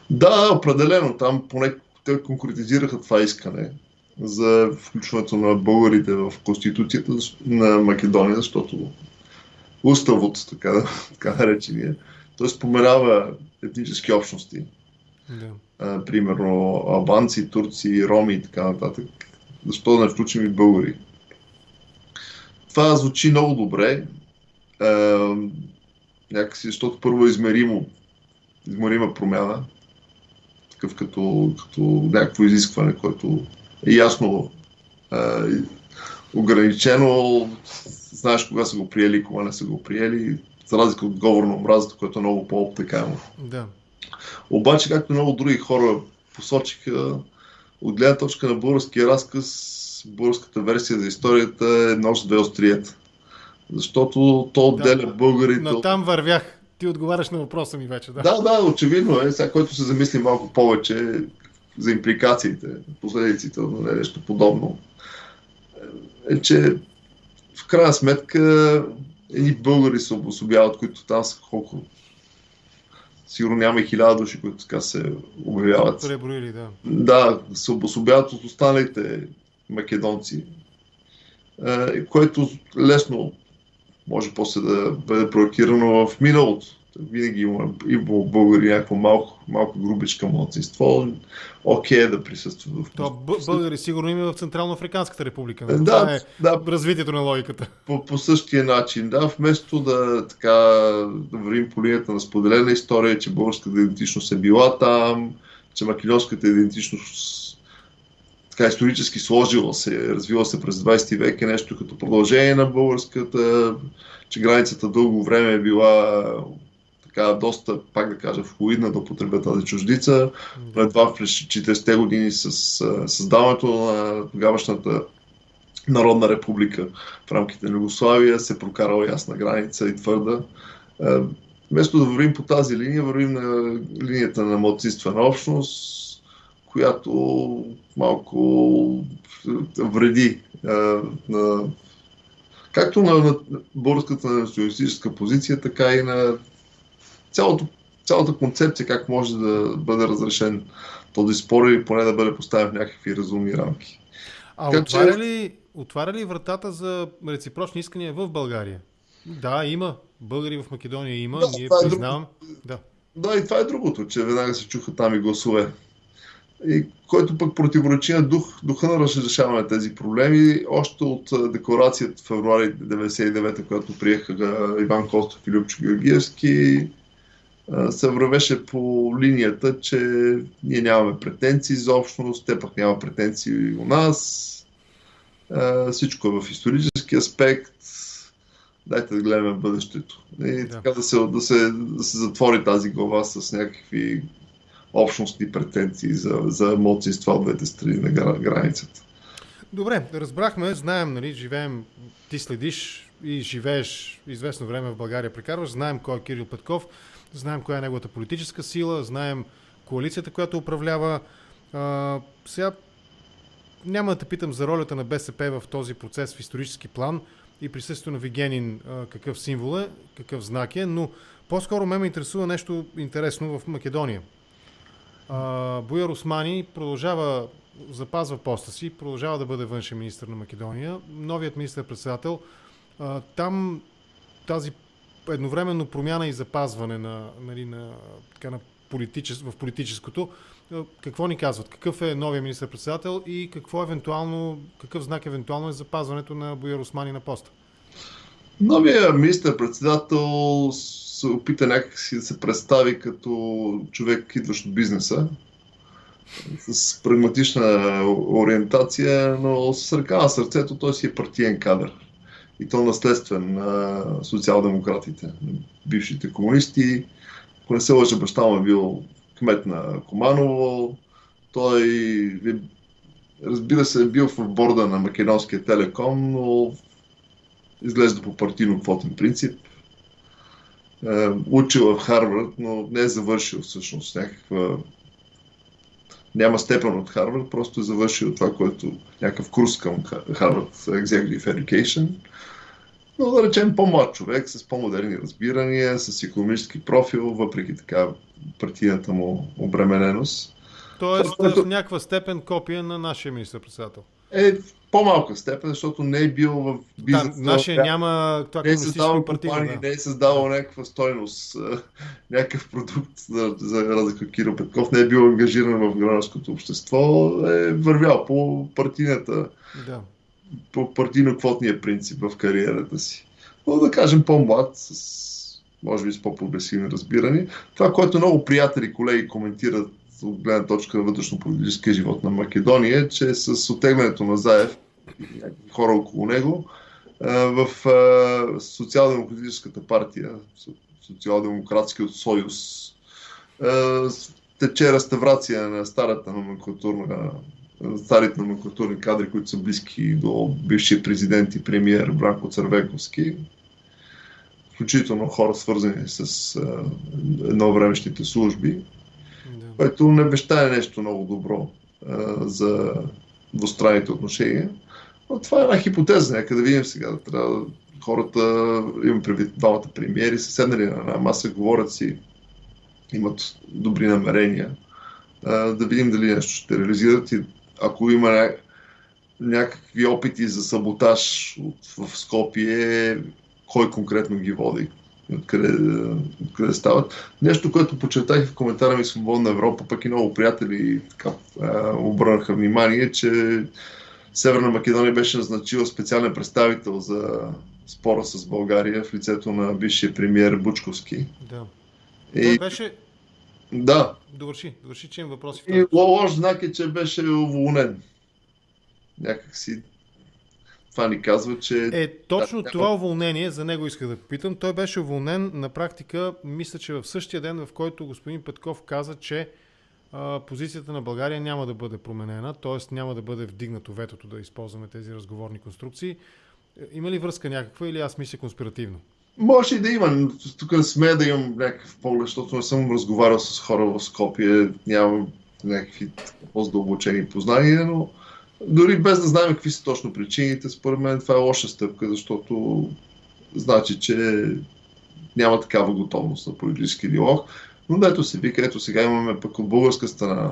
Да, определено. Там поне те конкретизираха това искане за включването на българите в Конституцията на Македония, защото уставът, така наречения, той споменава етнически общности. Да. Примерно албанци, турци, роми и така нататък. Защо да не включим и българи? Това звучи много добре. Някакси, защото първо е измерима промяна, такъв като някакво изискване, което е ясно ограничено, знаеш кога са го приели и кога не са го приели. за разлика от говор на омразата, което е много по-обтекаемо. Да. Обаче, както много други хора посочиха, от гледна точка на българския разказ, българската версия за историята е нож с две остриета. Защото то отделя българите... Но там вървях. Ти отговаряш на въпроса ми вече. Да, очевидно е. Сега, който се замисли малко повече за импликациите, последиците от нещо подобно, е, че в крайна сметка едни българи се обособяват, които там са колко... Сигурно няма и 1000 души, които така се обявяват. Преброили, да. Да, се обособяват от останалите македонци, което лесно може после да бъде проектирано в миналото. Винаги има българи някакво малко грубичка младсинство. Окей да присъства в... Българи сигурно има в Централно-Африканската република. Да, развитието на логиката. По същия начин, да. Вместо да вървим по линията на споделена история, че българската идентичност е била там, че македонската идентичност така исторически сложила се, развила се през 20 век е нещо като продължение на българската, че границата дълго време е била така доста, пак да кажа, флуидна да употребя тази чуждица. Едва през 40-те години с създаването на тогавашната Народна република в рамките на Югославия се прокарала ясна граница и твърда. Вместо да вървим по тази линия, вървим на линията на малцинствена общност, която малко вреди както на българската националистическа позиция, така и на цялата концепция как може да бъде разрешен този спор или поне да бъде поставен в някакви разумни рамки. Отваря ли вратата за реципрочни искания в България? Да, има. Българи в Македония има, ние признаваме. Да, и това е другото, че веднага се чуха там и гласове. И който пък противоречи на духа на разрешаване на тези проблеми, още от декларацията в февруари 1999, която приеха Иван Костов и Любчо Георгиевски, се вървеше по линията, че ние нямаме претенции за общност, те пък няма претенции у нас, всичко е в исторически аспект, дайте да гледаме в бъдещето. И така да се затвори тази глава с някакви общностни претенции за малцинства от двете страни на границата. Добре, разбрахме, знаем, нали, живеем, ти следиш и живееш известно време в България, прекарваш, знаем кой е Кирил Петков, знаем коя е неговата политическа сила, знаем коалицията, която управлява. Сега няма да те питам за ролята на БСП в този процес в исторически план и присъствието на Вигенин, какъв символ е, какъв знак е, но по-скоро ме интересува нещо интересно в Македония. Буяр Османи запазва поста си, продължава да бъде външен министър на Македония. Новият министър-председател, там тази едновременно промяна и запазване в политическото, какво ни казват? Какъв е новият министър-председател и какъв знак евентуално е запазването на Буяр Османи на поста? Новият министър-председател се опита някакси да се представи като човек, идващ от бизнеса, с прагматична ориентация, но с ръка на сърцето той си е партиен кадър. И то наследствен на социал-демократите, бившите комунисти. Ако не се лъжа, баща му е бил кмет на Команово. Той, разбира се, е бил в борда на Македонския телеком, но изглежда по партийно-квотен принцип. Учил в Харвард, но не е завършил всъщност няма степен от Харвард, просто е завършил това, което някакъв курс към Harvard Executive Education. Но да речем по-млад човек, с по-модерни разбирания, с икономически профил, въпреки така партийната му обремененост. Тоест в някаква степен копия на нашия министър-председател. В по-малка степен, защото не е бил в бизнес. Нашия няма това комунистическо партийно. Не е създавал някаква стойност, някакъв продукт, за разлика от Кирил Петков, не е бил ангажиран в гражданското общество, е вървял по партийната, по партийно-квотния принцип в кариерата си. Но да кажем по-млад, може би с по-прогресивни разбирания. Това, което много приятели, колеги коментират от гледна точка на вътрешно-политическия живот на Македония, че с оттеглянето на Заев и някакви хора около него, в Социал-демократическата партия, Социал-демократският съюз, тече реставрация на старите номенклатурни кадри, които са близки до бившия президент и премиер Бранко Цървековски, включително хора свързани с едновремешните служби, което не обещае нещо много добро за двустранните отношения. Но това е една хипотеза, нека да видим сега. Трябва хората, имам предвид двамата премиери, са седнали на една маса, говорят си, имат добри намерения. Да видим дали нещо ще реализират и ако има някакви опити за саботаж в Скопие, кой конкретно ги води, откъде стават. Нещо, което подчертах в коментара ми Свободна Европа, пък и много приятели обърнаха внимание, че Северна Македония беше назначила специален представител за спора с България в лицето на бившия премиер Бучковски. Да. Той беше... Да. Довърши, че им въпроси. И лош знак е, че беше уволнен. Някакси това ни казва, че... Точно това уволнение, за него исках да попитам. Той беше уволнен на практика, мисля, че в същия ден, в който господин Петков каза, че позицията на България няма да бъде променена, т.е. няма да бъде вдигнато ветото да използваме тези разговорни конструкции. Има ли връзка някаква или аз мисля конспиративно? Може и да има. Тук не смея да имам някакъв поглед, защото не съм разговарял с хора в Скопие, нямам някакви по-задълбочени познания, но дори без да знаем какви са точно причините, според мен това е лоша стъпка, защото значи, че няма такава готовност на политически диалог. Но дето се вика, ето сега имаме пък от българска страна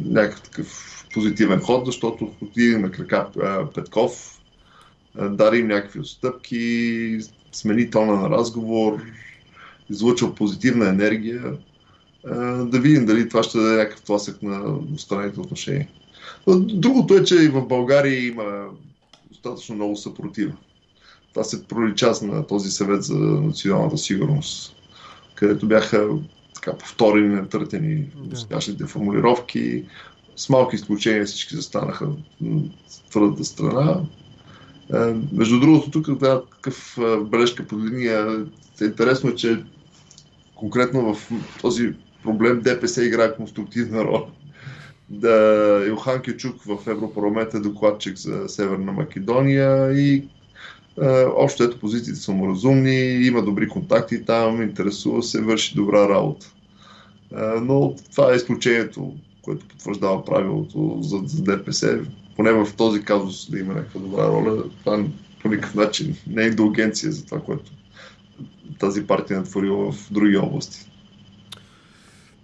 някакъв такъв позитивен ход, защото отиде на крака Петков, даде им някакви отстъпки, смени тона на разговор, излъчва позитивна енергия. Да видим дали това ще даде някакъв тласък на двустранните отношения. Другото е, че и в България има достатъчно много съпротива. Това се пролича на този съвет за националната сигурност, където бяха така повторени, натъртени сегашните формулировки. С малки изключения всички застанаха на твърдата страна. Между другото, тук е такъв бележка под линия. Интересно е, че конкретно в този проблем ДПС играе конструктивна роля. Илхан Кючук в Европарламента е докладчик за Северна Македония и общо ето позициите са му разумни, има добри контакти там, интересува се, върши добра работа. Но това е изключението, което потвърждава правилото за ДПС. Поне в този казус да има някаква добра роля, това по никакъв начин не е индулгенция за това, което тази партия натворила в други области.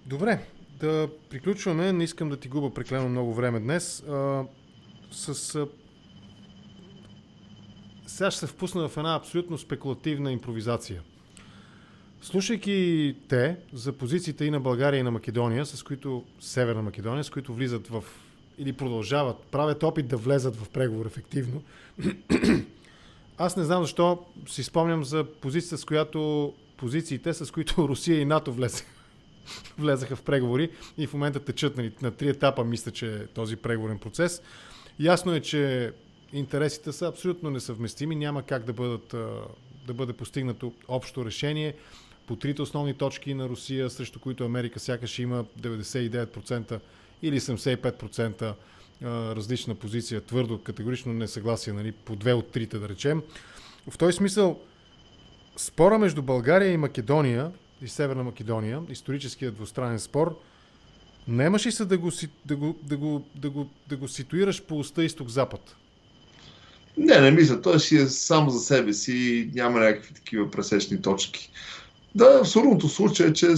Добре, да приключваме. Не искам да ти губа прекалено много време днес. Сега ще се впусна в една абсолютно спекулативна импровизация. Слушайки те за позициите и на България и на Македония, Северна Македония, с които влизат или продължават, правят опит да влезат в преговор ефективно. Аз не знам защо си спомням за позициите, с които Русия и НАТО влезаха в преговори и в момента течат на 3 етапа, мисля, че е този преговорен процес. Ясно е, че интересите са абсолютно несъвместими, няма как да бъде постигнато общо решение по трите основни точки на Русия, срещу които Америка сякаш има 99% или 75% различна позиция, твърдо, категорично несъгласие, нали, по 2 от 3, да речем. В този смисъл, спора между България и Македония, и Северна Македония, историческият двустранен спор, наемаш ли се да го ситуираш по оста изток-запад? Не мисля. Той си е сам за себе си и няма някакви такива пресечни точки. Да, абсурдното случай е, че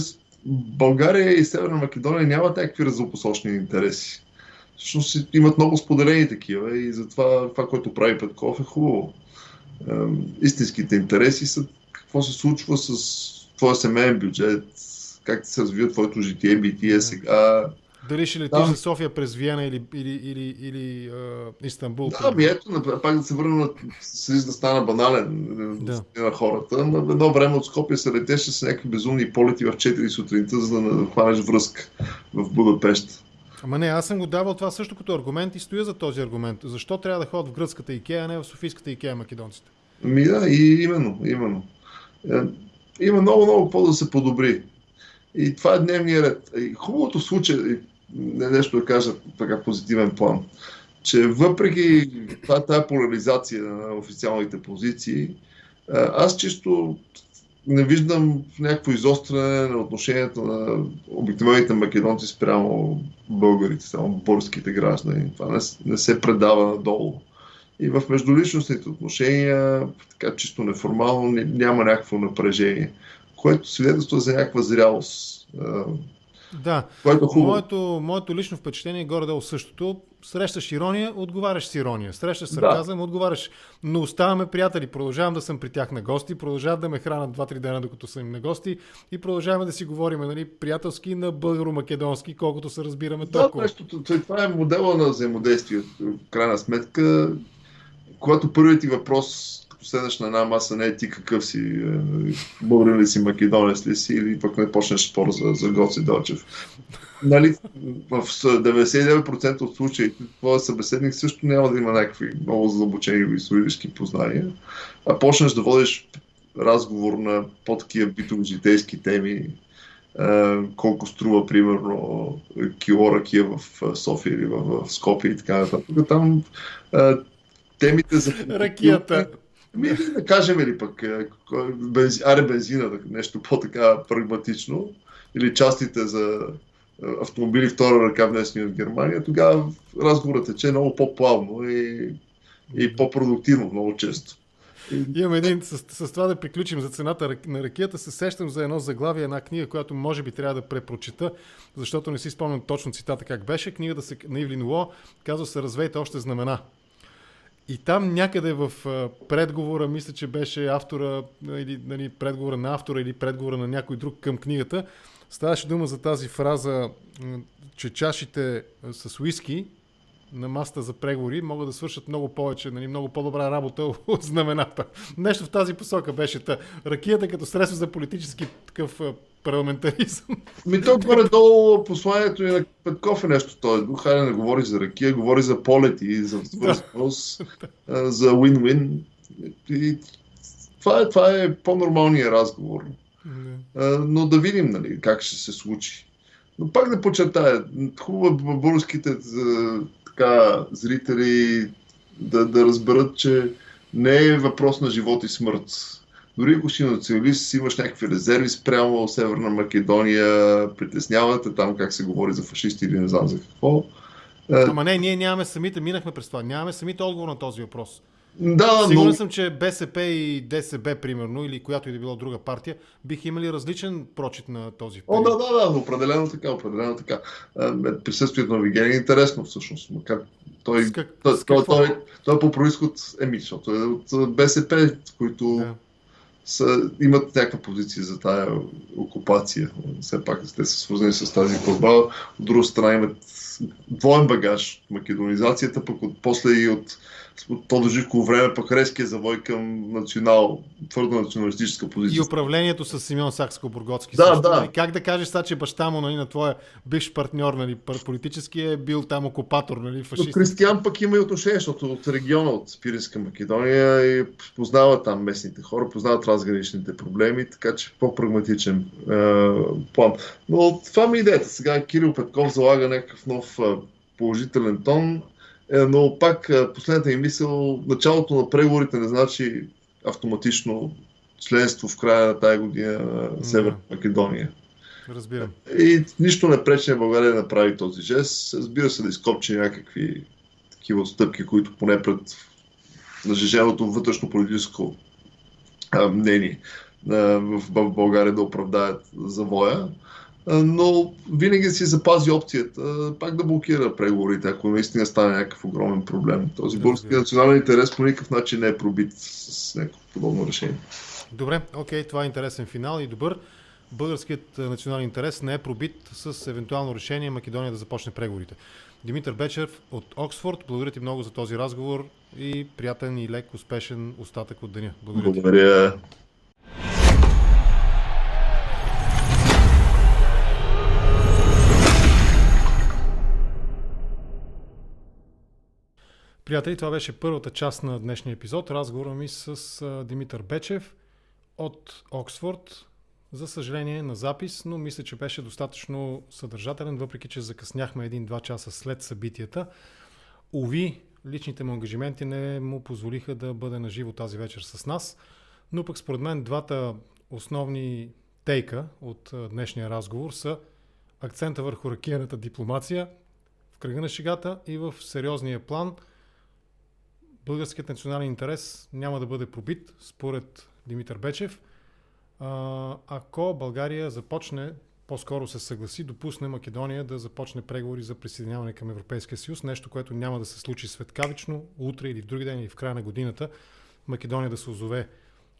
България и Северна Македония нямат някакви разнопосочни интереси. Всъщност имат много споделени такива и затова това, което прави Петков, е хубаво. Истинските интереси са какво се случва с твоя семейен бюджет, как се развива твоето житие, битие сега. Дали ще летиш за София през Виена или Истанбул? Ето, пак да се върна, да стана банален на хората. На едно време от Скопия се летеше с някакви безумни полети в 4 сутринта, за да хванеш връзка в Будапеща. Ама не, аз съм го давал това също като аргумент и стоя за този аргумент. Защо трябва да ходят в гръцката Икеа, а не в софийската Икеа македонците? Да, и именно. Има много какво да се подобри. И това е дневния ред. И хубавото в случая, нещо да кажа така позитивен план, че въпреки тази поляризация на официалните позиции, аз чисто не виждам някакво изостряне на отношението на обикновените македонци спрямо българите, само българските граждани. Това не се предава надолу. И в междуличностните отношения, така чисто неформално, няма някакво напрежение, което свидетелства за някаква зрялост. Да, което е хубаво. Моето лично впечатление е горе-долу същото. Срещаш ирония, отговаряш с ирония. Срещаш сарказъм, отговаряш. Но оставаме приятели, продължавам да съм при тях на гости, продължават да ме хранят 2-3 дена, докато съм им на гости и продължаваме да си говорим, нали, приятелски на българо-македонски, колкото се разбираме толкова. Да, това е модела на взаимодействие. В крайна сметка, когато първият ти въпрос, като седнеш на една маса, не е ти какъв си, българин ли си, македонец ли си, или пък не почнеш спор за Гоце Делчев. Нали, в 99% от случаите твоя събеседник също няма да има някакви много задълбочени исторически познания, а почнеш да водиш разговор на по-такива битови житейски теми, колко струва, примерно, кило ракия в София или в Скопие и така нататък. Там темите за... Ракията. Да кажем ли пък бензина, нещо по-така прагматично, или частите за автомобили втора ръка внесени от Германия, тогава разговорът тече много по-плавно и по-продуктивно много често. Имам с това да приключим за цената на ракията. Се сещам за едно заглавие, една книга, която може би трябва да препрочита, защото не си спомням точно цитата как беше. Книгата на Ивлин Ло казва се "Развейте още знамена". И там някъде в предговора, мисля, че беше автора, или нали, предговора на автора или предговора на някой друг към книгата, ставаше дума за тази фраза, че чашите с уиски на масата за преговори могат да свършат много повече, нали, много по-добра работа от знамената. Нещо в тази посока беше. Ракията като средство за политически такъв парламентаризъм. То горе-долу посланието и на Петков е нещо този дух. Хайде не говори за ракия, говори за полети, за свързаност, за win-win. И това е по-нормалният разговор. Но да видим, нали, как ще се случи. Но пак да подчертая, хубаво българските зрители да разберат, че не е въпрос на живот и смърт. Дори ако си националист, имаш някакви резерви спрямо Северна Македония, притеснявате там как се говори за фашисти или не знам за какво. Ама не, ние нямаме самите, минахме през това, нямаме самите отговор на този въпрос. Да, Сигурен съм, че БСП и ДСБ, примерно, или която и да било друга партия, биха имали различен прочит на този период. Да, определено така. Присъствието на Вигелин е интересно всъщност, макар той е по происход, защото е от БСП, които имат някаква позиция за тая окупация. Все пак те са свързани с тази борба. От друга страна имат двоен багаж македонизацията, пък после и от Тодор Живково време пък резкия завой към твърдо националистическа позиция. И управлението с Симеон Сакскобургготски. Да. Как да кажеш сега, че баща му, нали, на твоя бивш партньор, нали, политически е бил там окупатор, нали, фашист? Но Кристиян пък има и отношение, защото от региона, от Пиринска Македония, и познава там местните хора, познава трансграничните проблеми, така че по-прагматичен план. Но това ми е идеята. Сега Кирил Петков залага някакъв нов положителен тон, но пак последната ми мисъл, началото на преговорите не значи автоматично членство в края на тая година на Северна Македония. Разбирам. И нищо не пречи на България да направи този жест. Разбира се, да изкопчи някакви такива отстъпки, които поне пред нажеженото вътрешно политическо мнение в България да оправдаят завоя. Но винаги си запази опцията пак да блокира преговорите, ако наистина стане някакъв огромен проблем. Този български национален интерес по никакъв начин не е пробит с някакво подобно решение. Добре, окей, това е интересен финал и добър. Българският национален интерес не е пробит с евентуално решение Македония да започне преговорите. Димитър Бечев от Оксфорд, благодаря ти много за този разговор и приятен и лек, успешен остатък от деня. Благодаря. Приятели, това беше първата част на днешния епизод. Разговора ми с Димитър Бечев от Оксфорд. За съжаление на запис, но мисля, че беше достатъчно съдържателен, въпреки че закъсняхме 1-2 часа след събитията. Уви, личните му ангажименти не му позволиха да бъде на живо тази вечер с нас, но пък според мен двата основни тейка от днешния разговор са акцента върху ракияната дипломация в кръга на шегата и в сериозния план. Българският национален интерес няма да бъде пробит, според Димитър Бечев, ако България започне, по-скоро се съгласи, допусне Македония да започне преговори за присъединяване към Европейския съюз, нещо, което няма да се случи светкавично, утре или в други ден или в края на годината Македония да се озове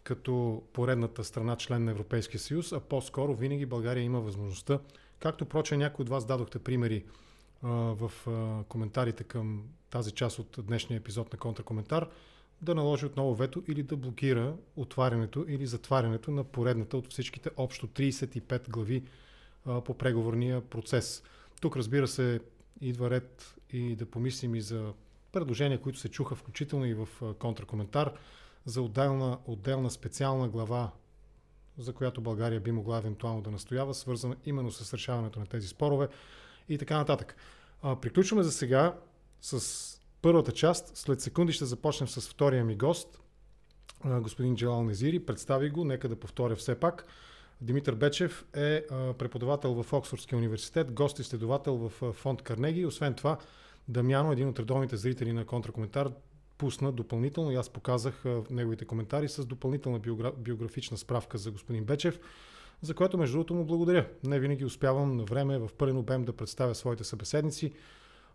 като поредната страна член на Европейския съюз, а по-скоро винаги България има възможността, както проче някои от вас дадохте примери в коментарите към тази част от днешния епизод на Контракоментар, да наложи отново вето или да блокира отварянето или затварянето на поредната от всичките общо 35 глави по преговорния процес. Тук, разбира се, идва ред и да помислим и за предложения, които се чуха включително и в Контракоментар, за отделна специална глава, за която България би могла евентуално да настоява, свързана именно с решаването на тези спорове и така нататък. Приключваме за сега с първата част. След секунди ще започнем с втория ми гост, господин Джелал Незири. Представи го, нека да повторя все пак. Димитър Бечев е преподавател в Оксфордския университет, гост-изследовател в фонд Карнеги. Освен това, Дамяно, един от редовните зрители на Контракоментар, пусна допълнително и аз показах неговите коментари с допълнителна биографична справка за господин Бечев, за което между другото му благодаря. Не винаги успявам на време в пълен обем да представя своите събеседници,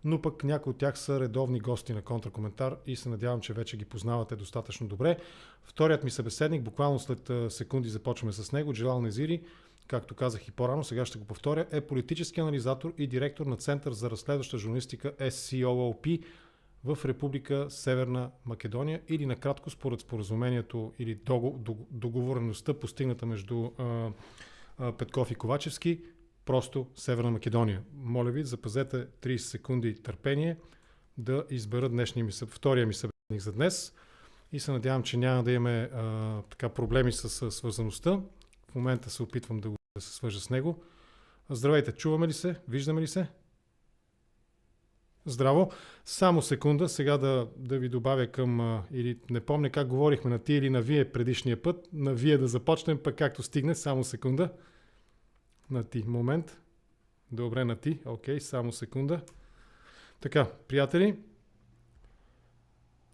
но пък някои от тях са редовни гости на Контракоментар и се надявам, че вече ги познавате достатъчно добре. Вторият ми събеседник, буквално след секунди започваме с него, Джелал Незири, както казах и по-рано, сега ще го повторя, е политически анализатор и директор на Център за разследваща журналистика SCOOP в Република Северна Македония, или накратко според споразумението или договореността, постигната между Петков и Ковачевски, просто Северна Македония. Моля ви, запазете 30 секунди търпение да избера втория ми събеседник за днес и се надявам, че няма да имаме проблеми с свързаността. В момента се опитвам да се свържа с него. Здравейте, чуваме ли се? Виждаме ли се? Здраво. Само секунда, сега да ви добавя към, или не помня как говорихме, на ти или на вие предишния път, на вие да започнем, пък както стигне, само секунда. На ти, момент. Добре, на ти, окей, само секунда. Така, приятели,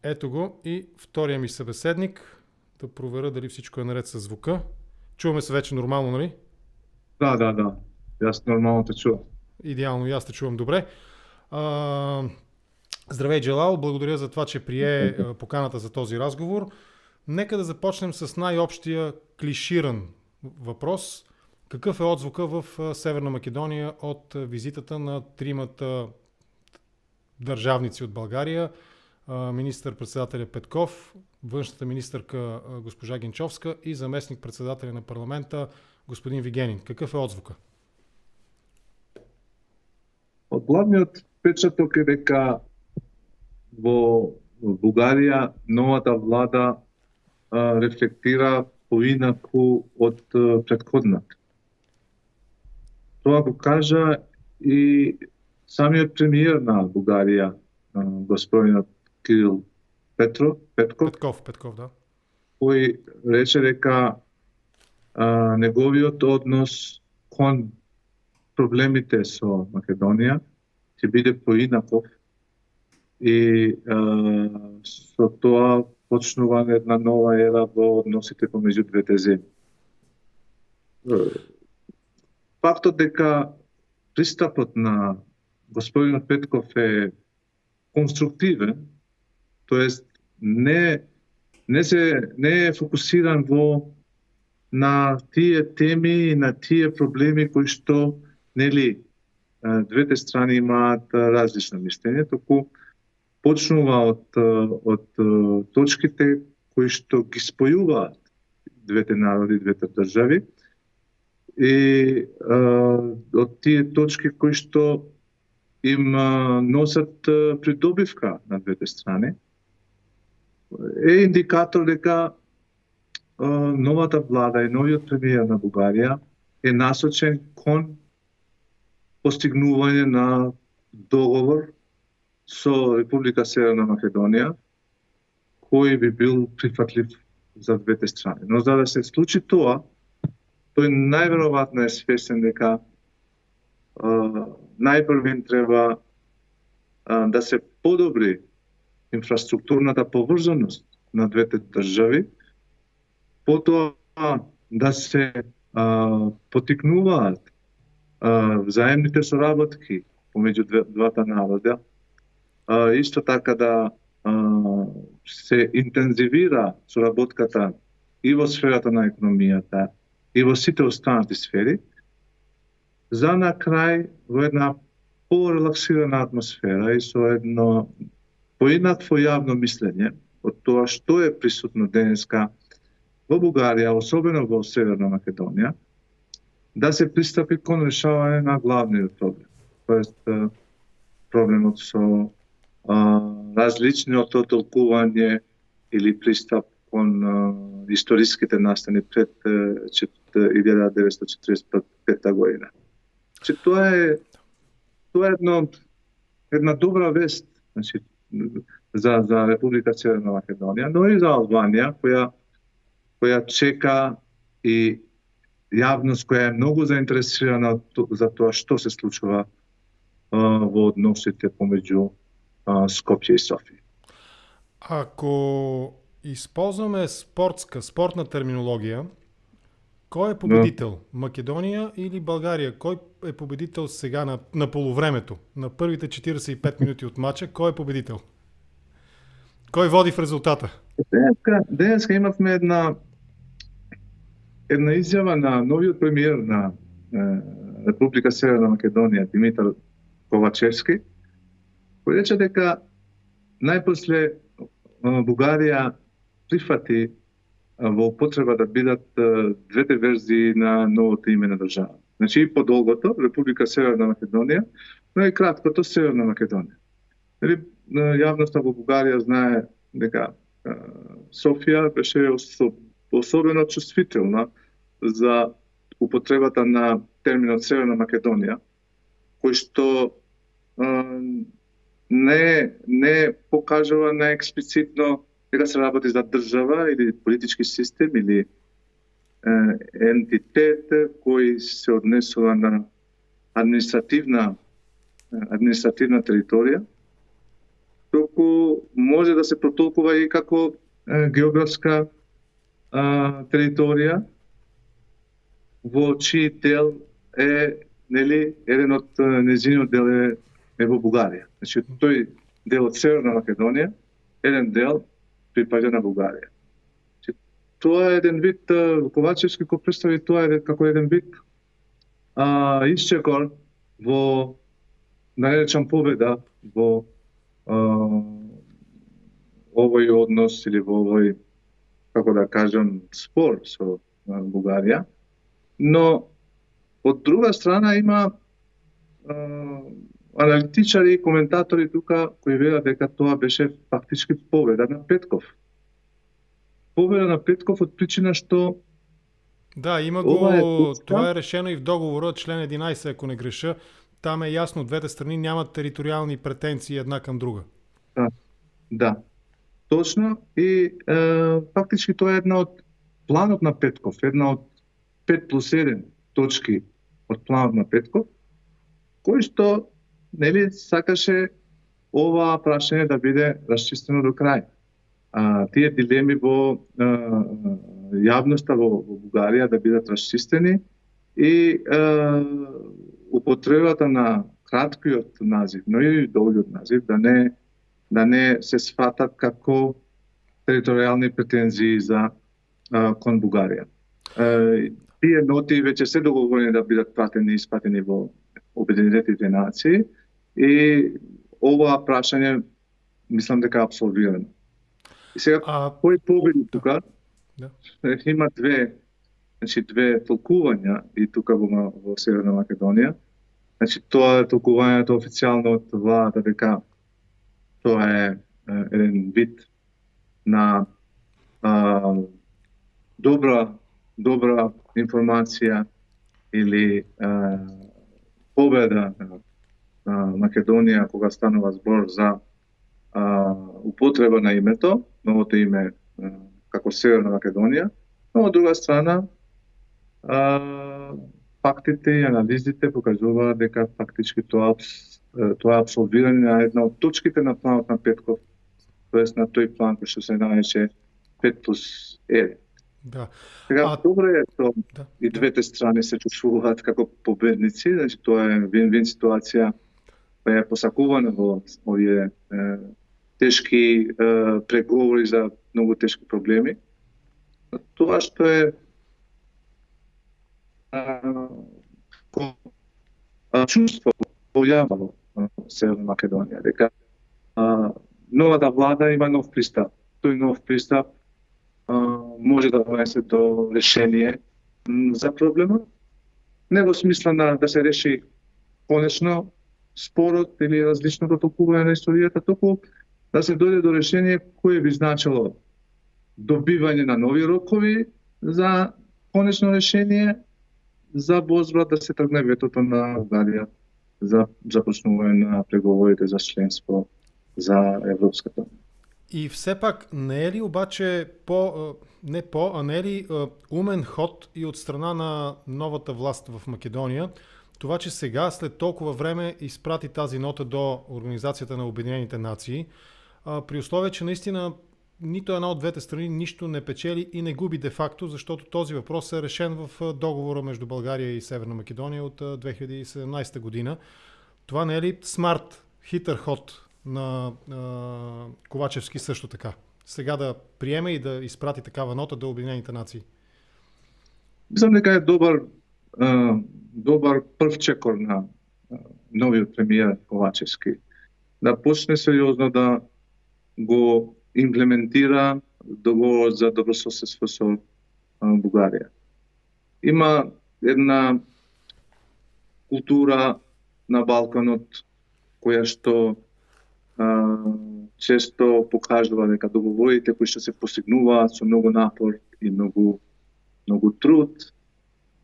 ето го и втория ми събеседник, да проверя дали всичко е наред с звука. Чуваме се вече нормално, нали? Да. Аз нормално те чувам. Идеално, и аз те чувам добре. Здравей, Джелал, благодаря за това, че прие поканата за този разговор. Нека да започнем с най-общия клиширан въпрос. Какъв е отзвука в Северна Македония от визитата на тримата държавници от България? Министър-председателя Петков, външната министърка госпожа Генчовска и заместник-председателя на парламента господин Вигенин. Какъв е отзвука? Главниот впечаток е дека во Бугарија новата влада рефлектира поинаку од претходната. Тоа го кажа и самиот премиер на Бугарија, господинот Кирил Петков, да. Кој рече дека неговиот однос кон проблемите со Македонија ќе биде поинаков и со тоа почнува една нова ера во односите помеѓу двете земји. Фактот дека пристапот на господинот Петков е конструктивен, тоест не е фокусиран на тие теми и на тие проблеми кои што двете страни имаат различно мислење, туку почнува од точките кои што ги спојуваат двете народи, двете држави и од тие точки кои што им носат придобивка на двете страни, е индикатор дека новата влада и новиот премиер на Бугарија е насочен кон постигнување на договор со Република Северна Македонија, кој би бил прифатлив за двете страни. Но за да се случи тоа, тој најверојатно е свесен дека најпрво им треба да се подобри инфраструктурната поврзаност на двете држави, потоа да се потикнуваат взаемните соработки помеѓу двата народа, исто така да се интензивира соработката и во сферата на економијата, и во сите останати сфери, за на крај во една порелаксирана атмосфера и со едно поинакво јавно мислење од тоа што е присутно денеска во Бугарија, особено во Северна Македонија, да се пристапи кон решавање на главниот проблем. Тоест проблемот со различното толкување или пристап кон историските настани пред 1945 година. Тоа е една добра вест, значи, за Република Северна Македонија, но и за Албанија, која чека и јавност која е многу заинтересирана за тоа што се случува во односите помеѓу Скопје и Софија. Ако използваме спортна терминологија, кој е победител? Македонија или Българија? Кој е победител сега на полувремето? На првите 45 минути од мача, кој е победител? Кој води в резултата? Денеска имавме една изјава на новиот премиер на Република Северна Македонија, Димитар Ковачевски, кој рече дека најпосле Бугарија прифати во употреба да бидат двете верзии на новото име на држава. Значи и подолгото Република Северна Македонија, но и краткото Северна Македонија. Јавноста во Бугарија знае дека Софија беше особено чувствителна за употребата на терминот Северна Македонија, кој што не покажува најексплицитно дека се работи за држава или политички систем или ентитет кој се однесува на административна територија, туку може да се протолкува и како географска територија во чиј дел е, нели, еден од незиниот дел е во Бугарија. Значи тој дел од Северна Македонија, еден дел припаѓа на Бугарија. Значи, тоа е еден вид, Ковачевски го представи тоа како еден вид исчекор во, да речам, победа во овој однос или во овој, како да кажам, спор со Бугарија. Но од друга страна има аналитичари и коментатори тука кои велат дека тоа беше фактички победа на Петков. Победа на Петков од причина што да, има го, тоа е решено и в договорот, член 11, ако не греша, там е јасно, двете страни немаат територијални претенции една кон друга. Да. Точно, и фактички тоа е една од планот на Петков, една од 5+1 точки од планот на Петков, кој што, нели, сакаше ова прашање да биде расчистено до крај. Тие дилеми во јавноста во Бугарија да бидат расчистени и употребата на краткиот назив, но и долгиот назив да не се сфатат како територијални претензии за кон Бугарија. Тие ноти веќе се договорени да бидат пратени и испратени во Обединетите нации и ова прашање мислам дека е апсолвирано. И сега кој победи тука? Да. Има две толкувања и тука во Северна Македонија. Значи, тоа е толкувањето официјално од владата дека тоа е еден вид на добра информација или победа на Македонија кога станува збор за употреба на името, новото име како Северна Македонија, но од друга страна фактите и анализите покажуваат дека фактички тоа е апсолвирање на една од точките на планот на Петков, тоест на тој план кој што се нарече 5+1. Да. Сега, добро е што Да. и двете страни се чувствуваат како победници, значи тоа е вин-вин ситуација која е посакувана во овие тешки преговори за многу тешки проблеми. Тоа што е чувство појавало Северна Македонија, дека новата влада има нов пристап. Тој нов пристап може да донесе до решение за проблемот. Не во смисла да се реши конечно спорот или различното толкување на историјата, туку да се дојде до решение кое би значило добивање на нови рокови за конечно решение за возврат да се тргне ветото на Бугарија за започнување на преговорите за членство за Европската унија. И все пак не е ли обаче не е ли умен ход и от страна на новата власт в Македония, това, че сега след толкова време изпрати тази нота до Организацията на Обединените нации, при условие, че наистина нито една от двете страни нищо не печели и не губи де-факто, защото този въпрос е решен в договора между България и Северна Македония от 2017 година. Това не е ли смарт, хитър ход на Ковачевски също така? Сега да приеме и да изпрати такава нота до Обединените нации. Мислам дека е добар прв чекор на новиот премиер Ковачевски да почне сериозно да го имплементира договорот за добрососедство со Бугарија. Има една култура на Балканот која што често покажува дека договорите кои што се постигнуваат со многу напор и многу труд,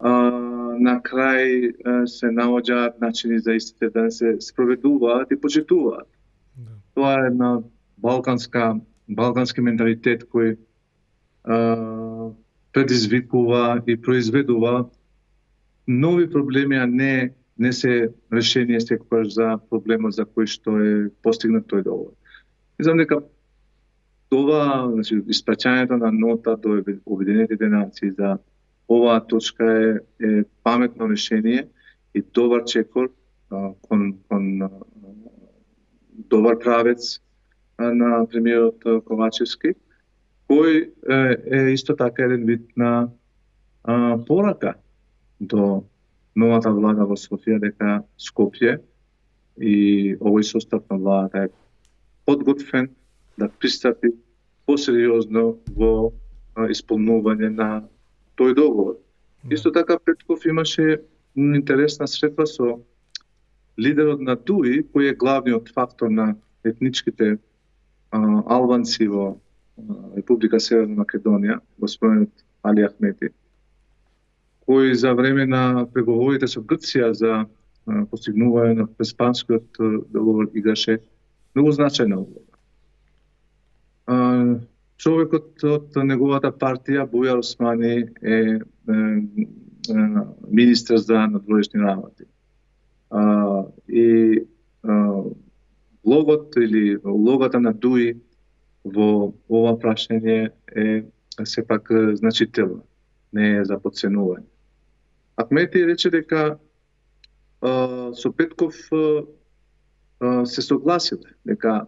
на крај се наоѓаат начини за истите да се спроведуваат и почитуваат. Да. Тоа е една балкански менталитет кој предизвикува и произведува нови проблеми, а не се решение секогаш за проблемот за кој што е постигнат тој договор. Мислам дека това, значи, испраќањето на нота до Обединетите нации за оваа точка е паметно решение и добар чекор кон добар правец на премиерот Ковачевски, кој е исто така еден вид на порака до новата влада во Софија дека Скопје и овој состав на владата е подготвен да пристапи посериозно во исполнување на тој договор. Исто така Петков имаше интересна сретба со лидерот на ДУИ, кој е главниот фактор на етничките албанци во Република Северна Македонија, господинот Али Ахмети, кој за време на преговорите со Грција за постигнување на Преспанскиот договор играше многу значајна улога. Човекот од неговата партија, Бујар Османи, е министер за надворешни работи. И влогот или улогата на ДУИ во ова прашање е сепак значителна, не е за подценување. Ахмети рече дека со Петков се согласиле дека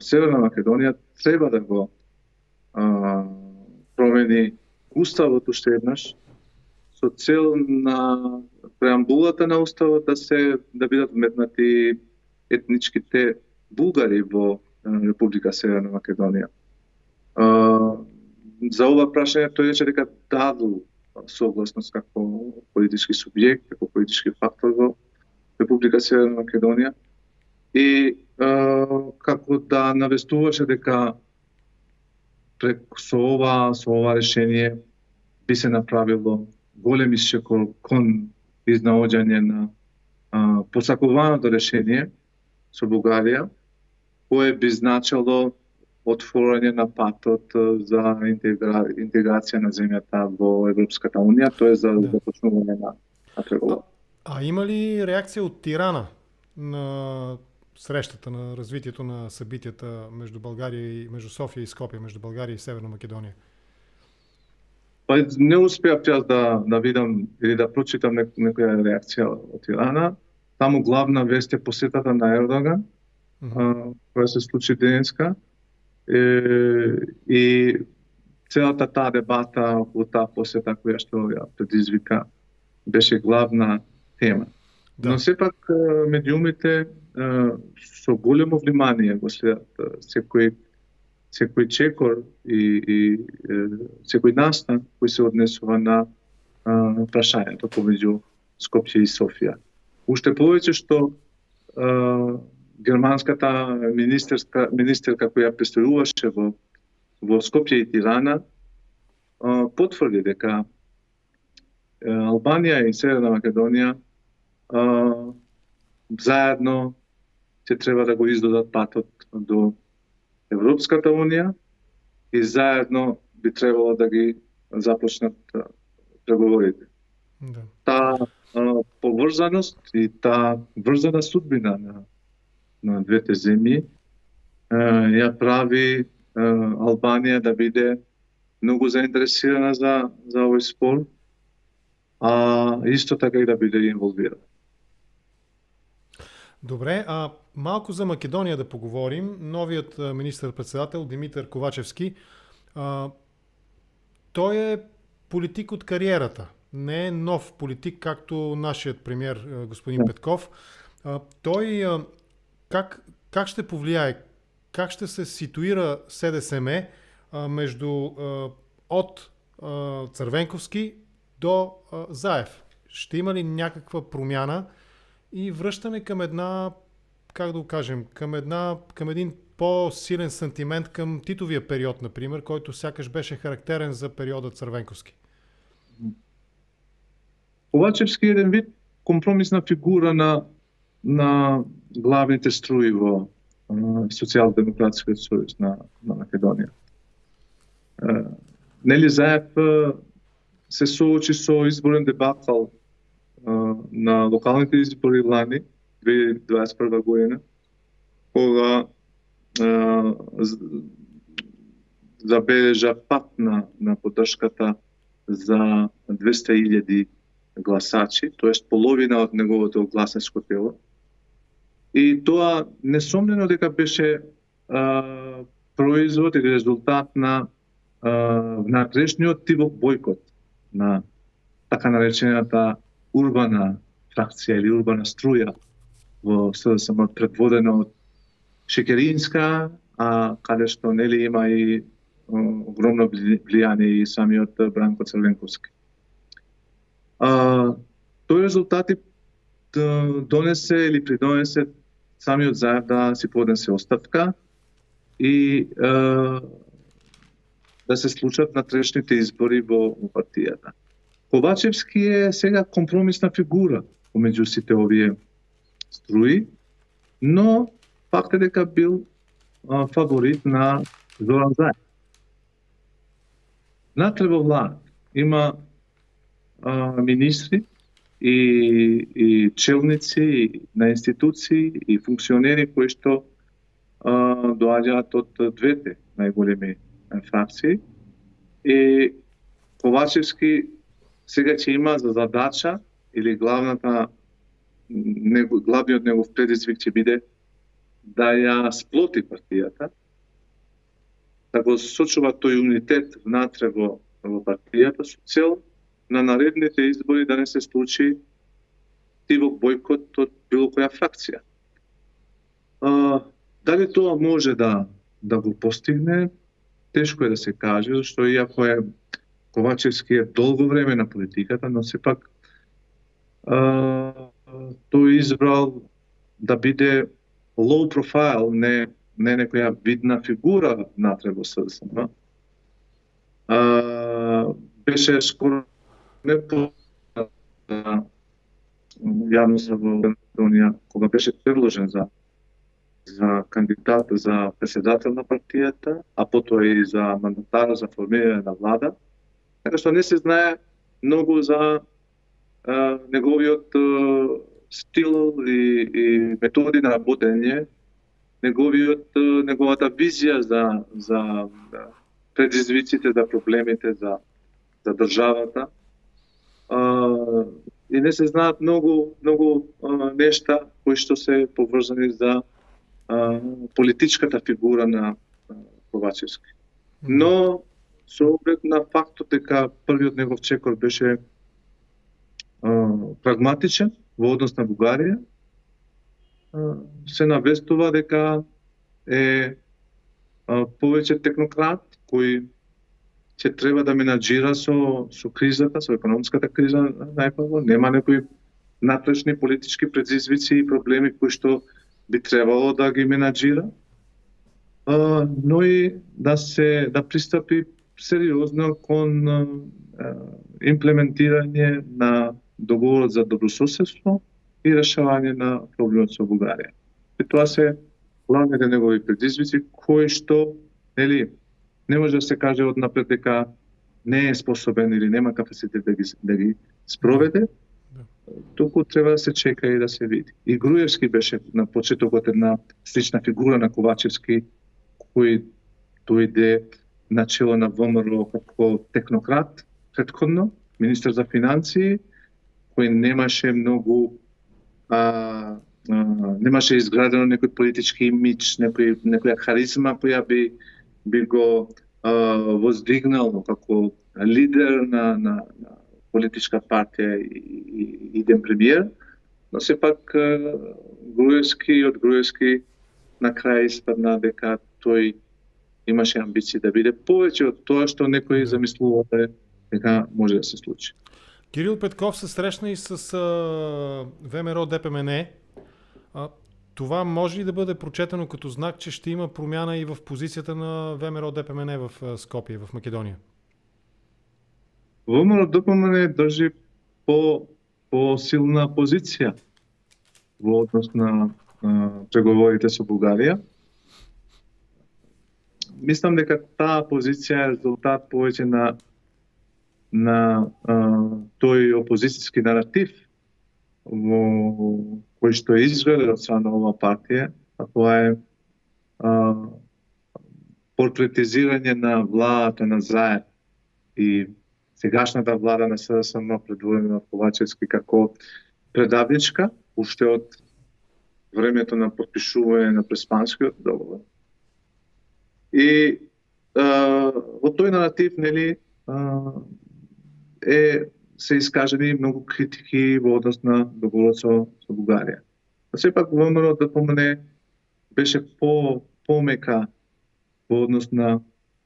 Северна Македонија треба да го промени уставот уште еднаш со цел на преамбулата на уставот да бидат вметнати етничките бугари во Република Северна Македонија. За ова прашање тој рече дека даду согласност како политички субјект, како политички фактор во Република Северна Македонија и како да навестуваше дека со ова решение би се направило голем исчекор кон изнаоѓање на посакуваното решение со Бугарија, кое би значило отворање на патот за интеграција на земјата во Европската унија, тоа е за започнување на преговори. А има ли реакция от Тирана на срещата, на развитието на събитията между България и между София и Скопје, между България и Северна Македонија? Па не успеав јас да видам или да прочитам некоја реакција од Тирана. Таму главна вест е посетата на Ердоган, која се случи денеска. И целата таа дебата околу таа посета која што ја предизвика беше главна тема. Да. Но сепак медиумите со големо внимание го следат секој чекор и секој настан кој се однесува на прашањето помеѓу Скопје и Софија. Уште повеќе што германската министерка која престојуваше во Скопје и Тирана потврди дека Албанија и Северна Македонија заедно ќе треба да го издадат патот до Европската унија и заедно би требало да ги започнат преговорите. Да. Таа поврзаност и таа врзана судбина на двете земји ја прави Албанија да биде многу заинтересирана за овој спор, а исто така и да биде инволвирана. Добре, малко за Македония да поговорим. Новият министър-председател Димитър Ковачевски, той е политик от кариерата. Не е нов политик, както нашият премиер господин Петков. Той как ще повлияе, как ще се ситуира СДСМ от Цървенковски до Заев? Ще има ли някаква промяна и връщане към една, как да го кажем, към един по-силен сантимент към Титовия период, например, който сякаш беше характерен за периода Цървенковски? Ковачевски е еден вид компромисна фигура на главните струи во Социјалдемократскиот сојуз на Македонија. Нели Заев се соочи со изборен дебакл на локалните избори лани, 2021 година, кога забележа пат на поддршката за 200.000 гласачи, тоест половина од неговото гласачко тело. И тоа несомнено дека беше производ или резултат на внатрешниот тивок бојкот на така наречената урбана фракција или урбана струја во СДСМ, предводена од Шекеринска, каде што нели има и огромно влијание и самиот Бранко Црвенковски. Тој резултати донесе или придонесе самиот Заев да си поднесе оставка и да се случат натрешните избори во партијата. Ковачевски е сега компромисна фигура помеѓу сите овие струи, но факт е дека бил фаворит на Зоран Заев. Натре во влада има министри и челници на институции и функционери кои што доаѓаат од двете најголеми фракции. И Ковачевски сега ќе има за задача или главниот негов предизвик ќе биде да ја сплоти партијата, да го сочува тој унитет внатре во партијата со цел на наредните избори да не се случи тивок бојкот од било која фракција. Дали тоа може да го постигне, тешко е да се каже, зашто иако Ковачевски е долго време на политиката, но сепак тој избрал да биде low profile, не некоја видна фигура внатре во СДСМ. Беше скоро не позната јавноста во Македонија, кога беше предложен за кандидат за председател на партијата, а потоа и за мандатар за формирање на влада. Така што не се знае многу за неговиот стил и методи на работење, неговата визија за предизвиците, за проблемите, за државата. И не се знаат многу нешта кои што се поврзани за политичката фигура на Ковачевски. Но со оглед на фактот дека првиот негов чекор беше прагматичен во однос на Бугарија, се навестува дека е повеќе технократ кој ќе треба да менаџира со кризата, со економската криза најпрво. Нема некои натрешни политички предизвици и проблеми кои што би требало да ги менаџира, но и да пристапи сериозно кон имплементирање на договорот за добрососедство и решавање на проблемот со Бугарија. И тоа се главните негови предизвици кои што не може да се каже однапред дека не е способен или нема капацитет да ги спроведе, туку треба да се чека и да се види. И Груевски беше на почетокот една слична фигура на Ковачевски, кој дојде начело на ВМРО како технократ претходно, министер за финансии, кој немаше многу немаше изградено некој политички имидж, некоја харизма која би го воздигнал како лидер на политичка партија и иден премиер, но сепак Груевски на крај испадна дека тој имаше амбиции да биде повеќе од тоа што некои замислувале дека може да се случи. Кирил Петков се срещна и с ВМРО ДПМН. Това може ли да бъде прочетено като знак, че ще има промяна и в позицията на ВМРО ДПМН в Скопие, в Македония? ВМРО ДПМН држи по-силна позиција во однос на преговорите со Бугарија. Мислам дека таа позиција е резултат повеќе на тој опозицијски наратив кој што е изграден од страна на оваа партија, а тоа е портретизирање на владата на Заев и сегашната влада на СДСМ предводена од Ковачевски како предавничка, уште од времето на подпишување на Преспанскиот договор. И во тој наратив се искажени многу критики во однос на договорот со Бугарија. А сепак ВМРО ДПМН беше помека во однос на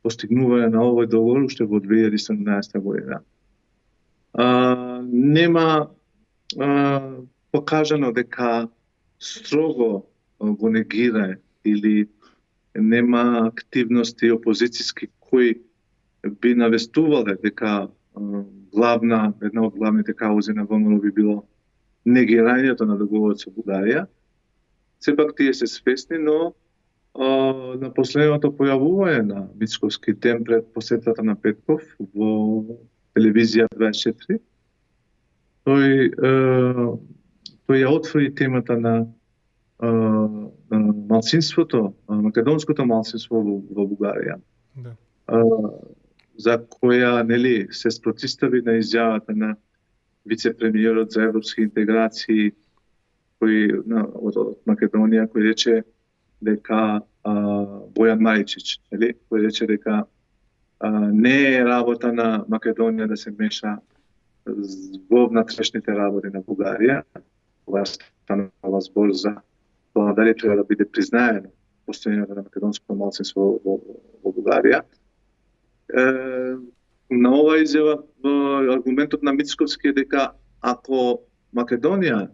постигнување на овој договор уште во 2017 година. Нема покажано дека строго го негира или нема активности опозицијски кои би навестувале дека една од главните каузи на ВМРО би било негирањето на договорот со Бугарија. Сепак тие се свесни, но на последното појавување на Мицковски ден пред посетата на Петков во телевизија 24, тој ја отвори темата на малцинството, македонското малцинство во Бугарија. Да. За која се спротистави на изјавата на вице-премиерот за европски интеграции од Македонија, кој рече дека Бојан Мајчич, кој рече дека не е работа на Македонија да се меша во внатрешните работи на Бугарија, кога станува збор за тоа дали треба да биде признаено постојањето на македонското малцинство во Бугарија. На оваа изјава аргументот на Мицковски е дека ако Македонија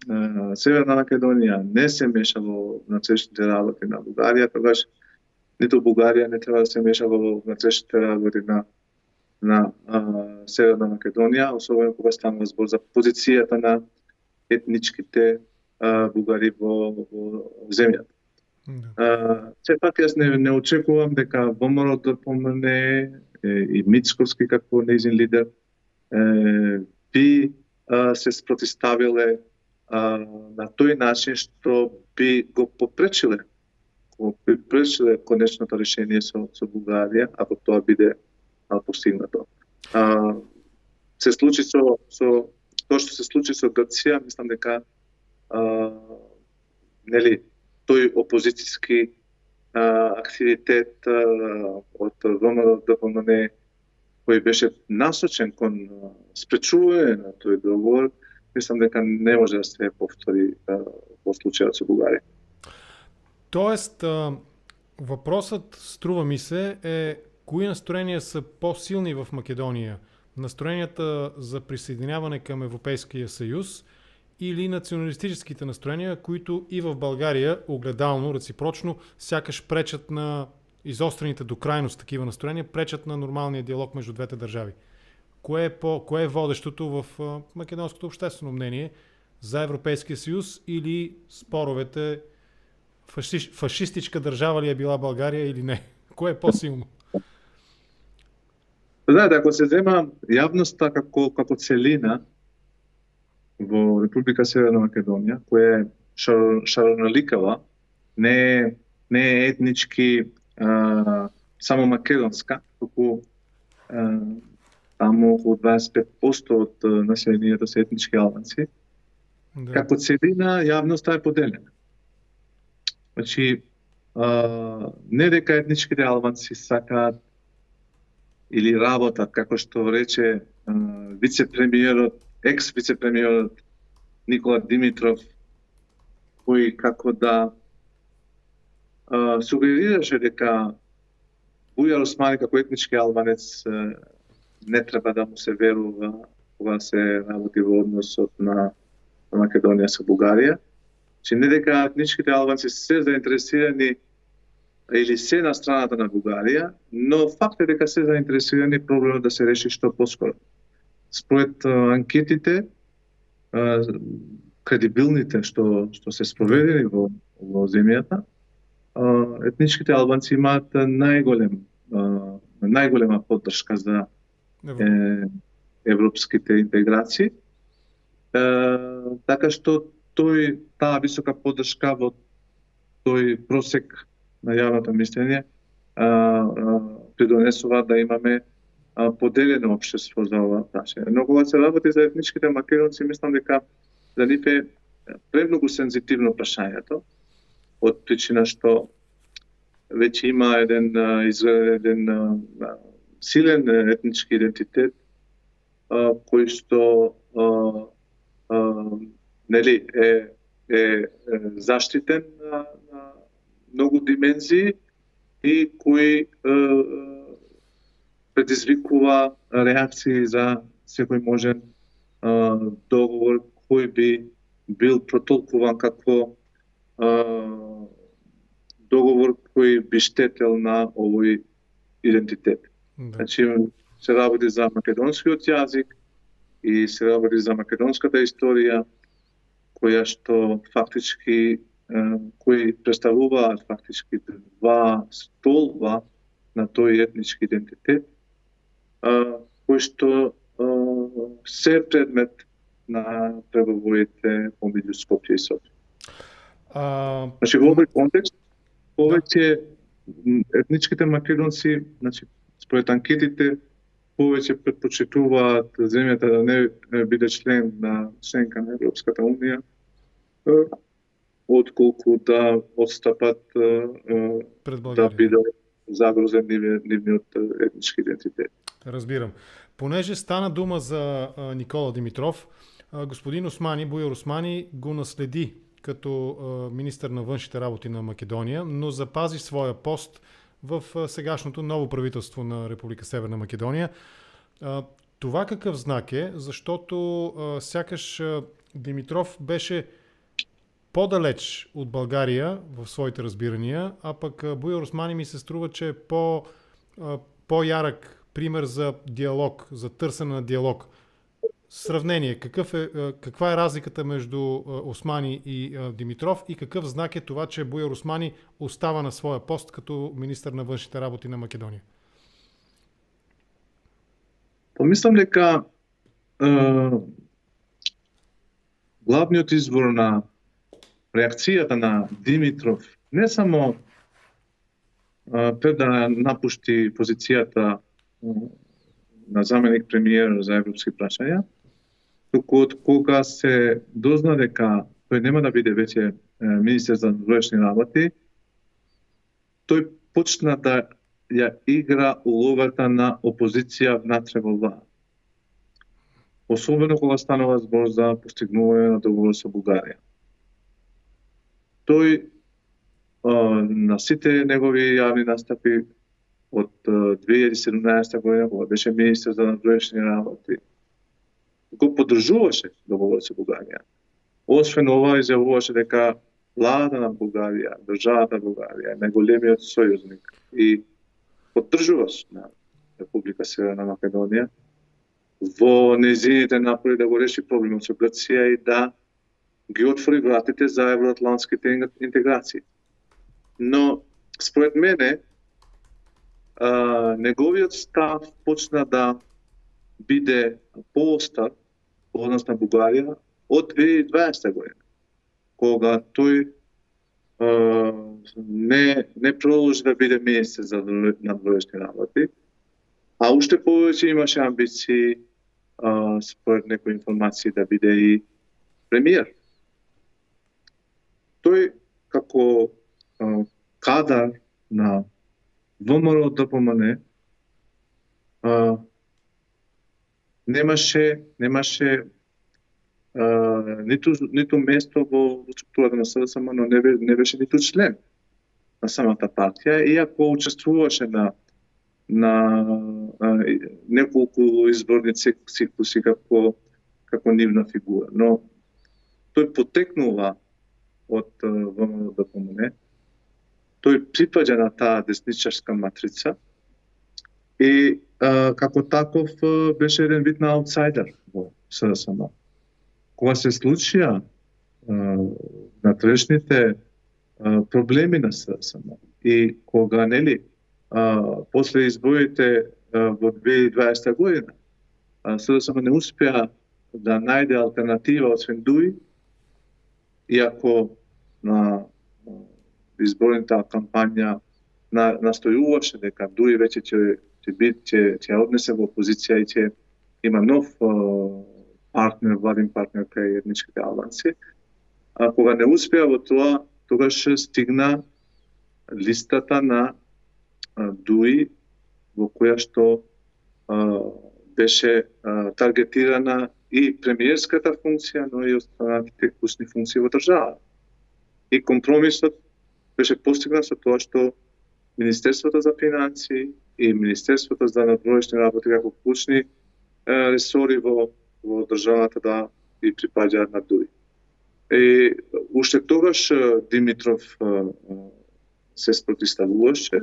Северна Македонија не се меша во внатрешните работи на Бугарија, тогаш ниту Бугарија не треба да се меша во внатрешните работи на Северна Македонија, особено кога станува збор за позицијата на етничките бугари во земјата. Сепак јас не очекувам дека ВМРО ДПМН и Мицкоски како нејзин лидер би се спротиставиле на тој начин што би го попречиле конечното решение со Бугарија, ако тоа биде постигнато. Се случи со тоа што се случи со Грција, мислам дека нели тој опозицијски активитет од ВМРО ДПМН кој беше насочен кон спречување на тој договор, мислам дека не може да се повтори во случајот со Бугарија. Тоест, въпросът, струва ми се, е кои настроения са по-силни в Македония? Настроенията за присъединяване към Европейския съюз или националистическите настроения, които и в България огледално, реципрочно, сякаш пречат на изострените до крайност такива настроения, пречат на нормалния диалог между двете държави? Кое е водещото в македонското обществено мнение за Европейския съюз или споровете фашистичка държава ли е била България или не? Кое е по-силно? Знаете, ако се зема јавноста како целина во Република Северна Македонија, која е шароналикава, не е етнички само македонска, туку таму околу 25% од населението се етнички албанци. Да. Како целина, јавноста е поделена. Значи, не дека етничките албанци сакаат или работат, како што рече екс-вице-премиерот Никола Димитров, кој како да сугерираше дека Бујар Османи како етнички албанец не треба да му се верува кога се работи во односот на Македонија со Бугарија. Че не дека етничките албанци се заинтересирани или се на страната на Бугарија, но факт е дека се заинтересирани проблемот да се реши што поскоро. Според анкетите, кредибилните што се спроведени во земјата, етничките албанци имаат најголема поддршка за европските интеграции. Така што таа висока поддршка во тој просек на јавното мислење придонесува да имаме поделено општество за ова прашање. Но кога се работи за етничките македонци, мислам дека за нив е премногу сензитивно прашањето, од причина што веќе има еден силен етнички идентитет кој што нели е заштитен на многу димензии и кој предизвикува реакции за секој можен договор кој би бил протолкуван како договор кој би штетел на овој идентитет. Да. Значи, се работи за македонскиот јазик и се работи за македонската историја, која што фактички кои представуваат фактички два столба на тој етнички идентитет, кои што се предмет на преговорите помеѓу Скопје и Софија. Значи, во овој контекст, повеќе етничките македонци, значи, според анкетите, повеќе предпочитуваат земјата да не биде членка на Европската унија, отколку да отстапат да биде загрозен нивниот етнички идентитет. Разбирам. Понеже стана дума за Никола Димитров, господин Османи, Бујар Османи го наследи като министър на външните работи на Македония, но запази своя пост в сегашното ново правителство на Република Северна Македония. Това какъв знак е? Защото сякаш Димитров беше по-далеч от България в своите разбирания, а пък Буяр Османи ми се струва, че е по-ярък пример за диалог, за търсене на диалог. Сравнение. Каква е разликата между Османи и Димитров и какъв знак е това, че Буяр Османи остава на своя пост като министър на външните работи на Македония? Помислям дека главниот извор на реакцијата на Димитров не само пред да напушти позицијата на заменик премиер за европски прашања, туку од кога се дозна дека тој нема да биде веќе министер за външни работи, тој почна да ја игра улогата на опозиција внатре во влада. Особено кога станува збор за постигнување на договор со Бугарија. Тој на сите негови јавни настапи од 2017 година, кога беше министер за външни работи, го поддржуваше договор со Бугарија. Освен ова, изјавуваше дека владата на Бугарија, државата Бугарија е најголемиот сојузник и поддржуваш на Република Северна Македонија во нејзините напори да го реши проблемот со Грција и да ги отвори вратите за евроатлантските интеграции. Но, според мене, неговиот став почна да биде поостар во однос на Бугарија од 2020 година, кога тој не продолжи да биде министер за надворешни работи, а уште повеќе имаше амбиции, според некои информации, да биде и премиер. Тој како кадар на ВМРО ДПМН немаше ниту место во структурата на СДСМ, но не беше ниту член на самата партија, иако учествуваше на неколку изборни циклуси како нивна фигура. Но тој потекнува од ВМРО ДПМН, тој припаѓа на таа десничарска матрица и како таков беше еден вид на аутсайдер во СДСМ. Кога се случија натрешните проблеми на СДСМ и кога после изборите во 2020 година СДСМ не успеа да најде алтернатива освен ДУИ, иако на изборната кампања настојуваше дека ДУИ веќе ќе однесе во опозиција и ќе има нов партнер, владин партнер кај етничките албанци. А кога не успеа во тоа, тогаш стигна листата на ДУИ, во која што беше таргетирана и премиерската функција, но и останатите клучни функции во државата. И компромисот беше постигнат со тоа што Министерството за финансии и Министерството за надворешни работи како клучни ресори во државата да и припаѓаат на ДУИ. И уште тогаш Димитров се спротивставуваше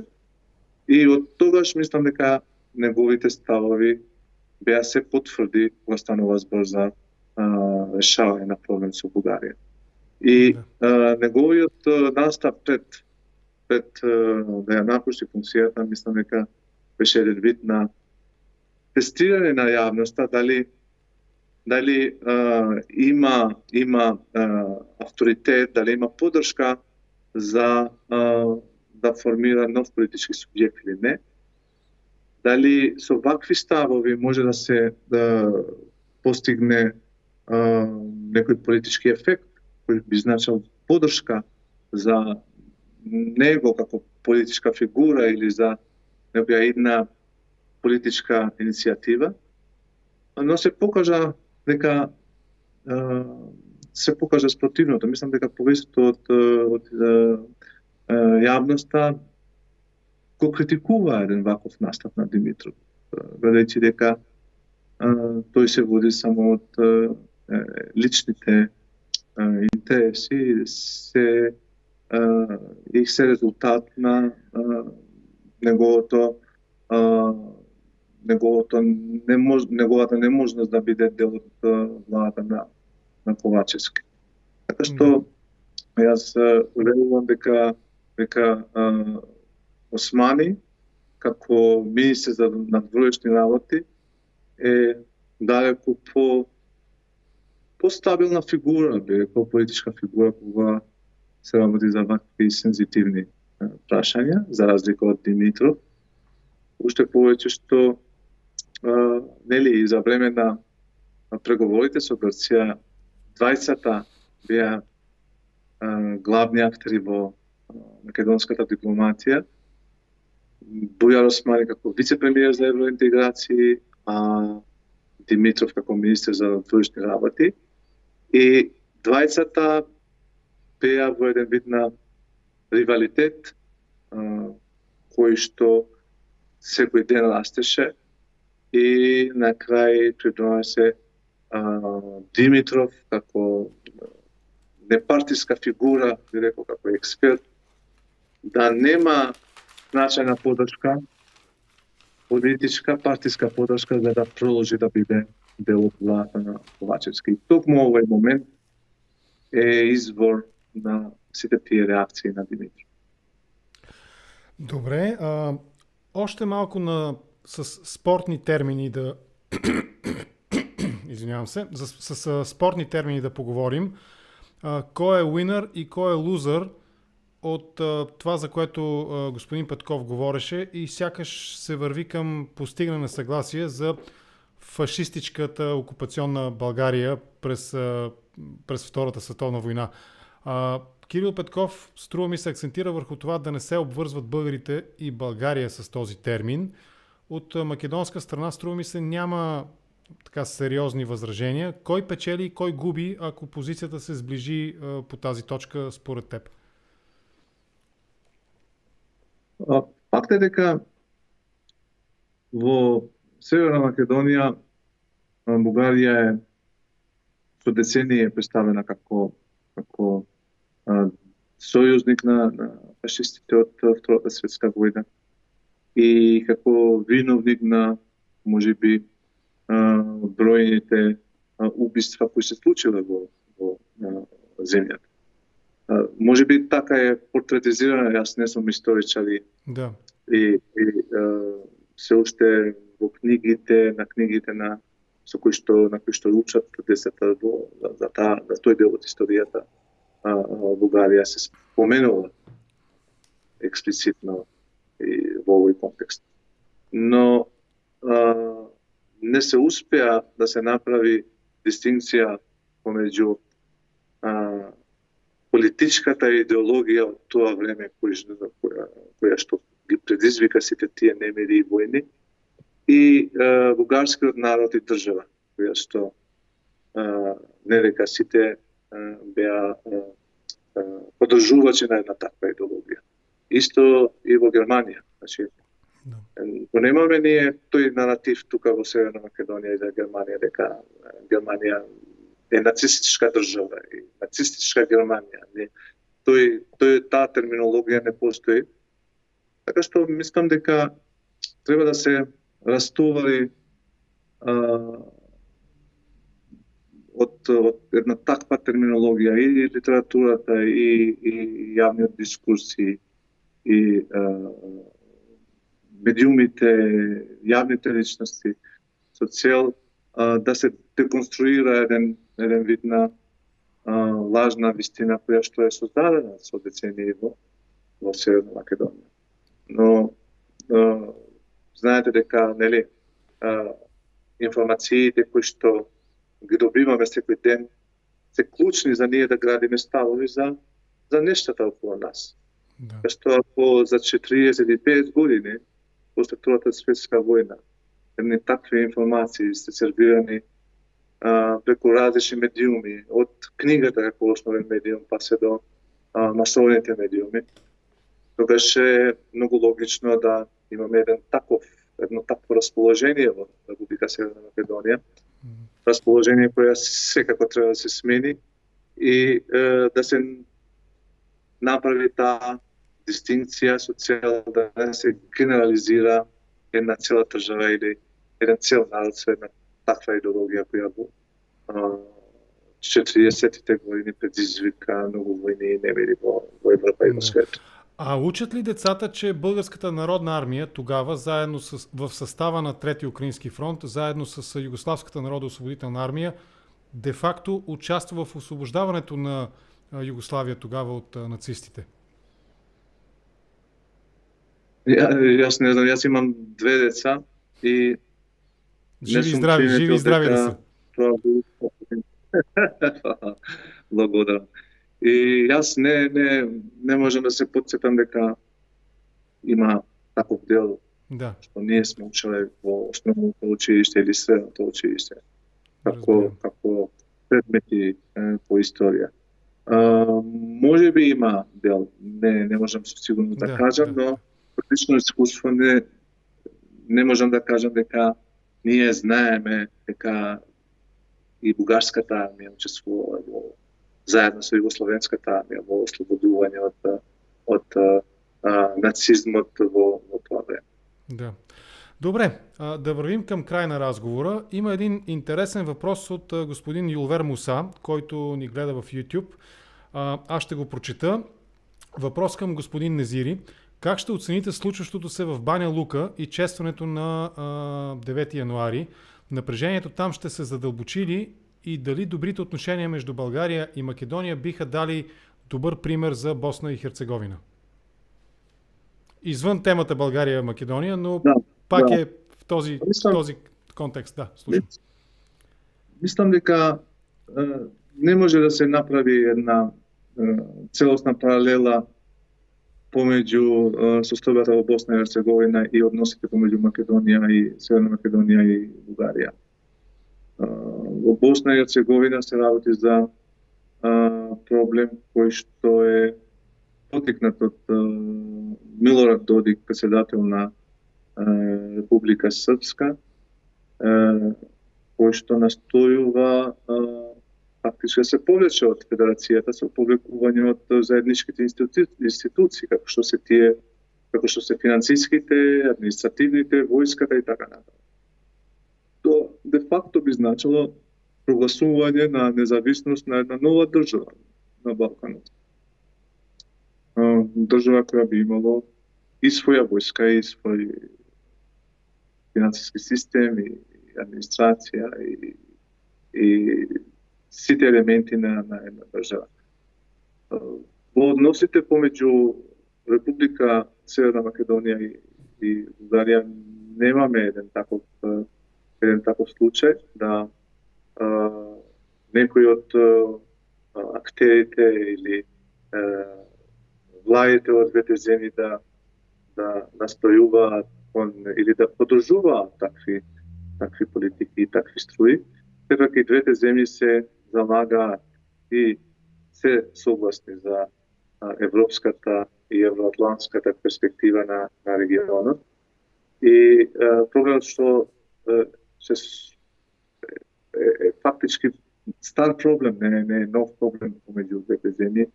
и од тогаш мислам дека неговите ставови беа се потврди кога станува збор за решавање на проблем со Бугарија. И неговиот настап пред да ја напушти функцијата, мислам дека беше еден вид на тестирање на јавноста дали има авторитет, дали има поддршка за да формира нов политички субјект или не. Дали со вакви ставови може да се постигне некој политички ефект кој би значил поддршка за него како политичка фигура или за некоја една политичка иницијатива, но се покажа дека спротивното. Мислам дека повеќето од јавноста го критикува еден ваков настап на Димитров, велејќи дека тој се води само од личните интереси се резултат на неговата неможност да биде дел од владата на Ковачевски. Така што јас верувам дека Османи како министер за надворешни работи е далеку по-стабилна фигура, по-политичка фигура кога се работи за вакви сензитивни прашања, за разлика од Димитров. Уште повеќе што нели за време на преговорите со Грција, двајцата беа главни актери во македонската дипломатија. Бујар Османи како вице-премиер за евроинтеграции, а Димитров како министер за външни работи. И двајцата беа во еден вид на ривалитет, кој што секој ден растеше и на крај придонесе Димитров како непартиска фигура, би рекол како експерт, да нема значајна подршка, политичка, партиска подршка за да продолжи да биде дел од владата на Ковачевски. Токму овој момент е извор на сите тие реакции на Димитров. Добре, още малко с спортни термини да извинявам се, с спортни термини да поговорим. Кой е уинър и кой е лузър от това, за което господин Петков говореше, и сякаш се върви към постигане на съгласие за фашистичката окупационна България през Втората световна война. Кирил Петков, струва ми се, акцентира върху това да не се обвързват българите и България с този термин. От македонска страна, струва ми се, няма така сериозни възражения. Кой печели и кой губи, ако позицията се сближи по тази точка според теб? Факт е дека во Северна Македонија Бугарија е со децении представена како сојузник на фашистите од Втората светска војна и како виновник на можеби бројните убиства кои се случиле во земјата. Можеби така е портретизирано, јас не сум историчар и се уште во книгите на со кои што учат децата за тој дел од историјата Бугарија се споменува експлицитно и во овој контекст. Но не се успеа да се направи дистинкција помеѓу политичката идеологија од тоа време која што ги предизвика сите тие немири и војни и бугарскиот народ и држава, која што не дека сите беа подржувачи на една таква идеологија. Исто и во Германија. Значи, но немаме ние тој наратив тука во Северна Македонија и за Германија, дека Германија е нацистичка држава и нацистичка Германија. Таа терминологија не постои. Така што мислам дека треба да се растовари од една таква терминологија и литературата и јавниот дискурс и медиумите, јавните личности со цел да се деконструира еден вид на лажна вистина која што е создадена со децении во Северна Македонија. Но знаете дека нели информациите кои што ги добиваме секој ден се клучни за ние да градиме ставови за нештата околу нас. Што ако за 45 години после Втората светска војна едни такви информации се сервирани преку различни медиуми, од книгата како основен медиум па се до масовните медиуми, то беше многу логично да имаме едно такво расположение во Република Северна Македонија расположение кое секако треба да се смени и да се направи таа дистинкција со цел да не се генерализира една цела држава или еден цел народ со една таква идеологија која во 40-тите години предизвика многу војни и немири во Европа и во свет. А учат ли децата, че Българската народна армия тогава, заедно в състава на Трети Украински фронт, заедно с Югославската народно-освободителна армия, де-факто участва в освобождаването на Югославия тогава от нацистите? Јас не знам, јас имам 2 деца и живи и здрави да се. Благодарам. И јас не можам да се потсетам дека има таков дел што ние сме учеле во основното училиште или средното училиште како предмети по историја. Може би има дел, не можам со сигурност да кажам, но лично искуство не можам да кажам дека ние знаеме дека и бугарската армија учествува заедно со југословенската армија во ослободување од нацизмот во тоа време. Да. Добре, да вървим към край на разговора. Има един интересен въпрос от господин Юлвер Муса, който ни гледа в YouTube. Аз ще го прочета. Въпрос към господин Незири. Как ще оцените случващото се в Баня Лука и честването на 9 януари? Напрежението там ще се задълбочи ли и дали добрите отношения между България и Македония биха дали добър пример за Босна и Херцеговина? Извън темата България-Македония, но пак е в този контекст. Да, слушам. Мислам дека не може да се направи една целосна паралела помеѓу состојбата во Босна и Херцеговина и односите помеѓу Македонија и Северна Македонија и Бугарија. Во Босна и Херцеговина се работи за проблем кој што е потикнат од Милорад Додик, председател на Република Српска, кој што настојува фактички да се повлече од Федерацијата со повлекување од заедничките институции, како што се финансиските, административните, војската и така натаму. То де факто би значило прогласување на независност на една нова држава на Балканот. Држава која би имало и своја војска, и свој финансиски систем, и администрација, и сите елементи на една држава. Во односите помеѓу Република Северна Македонија и Бугарија немаме еден таков случај да некој од актерите или владите од двете земји да настојуваат или да подржуваат такви политики и такви струи, сепак и двете земји се залагаат и се согласни за европската и евроатлантската перспектива на регионот. И проблемот што е фактички стар проблем, не е нов проблем помеѓу двете земји,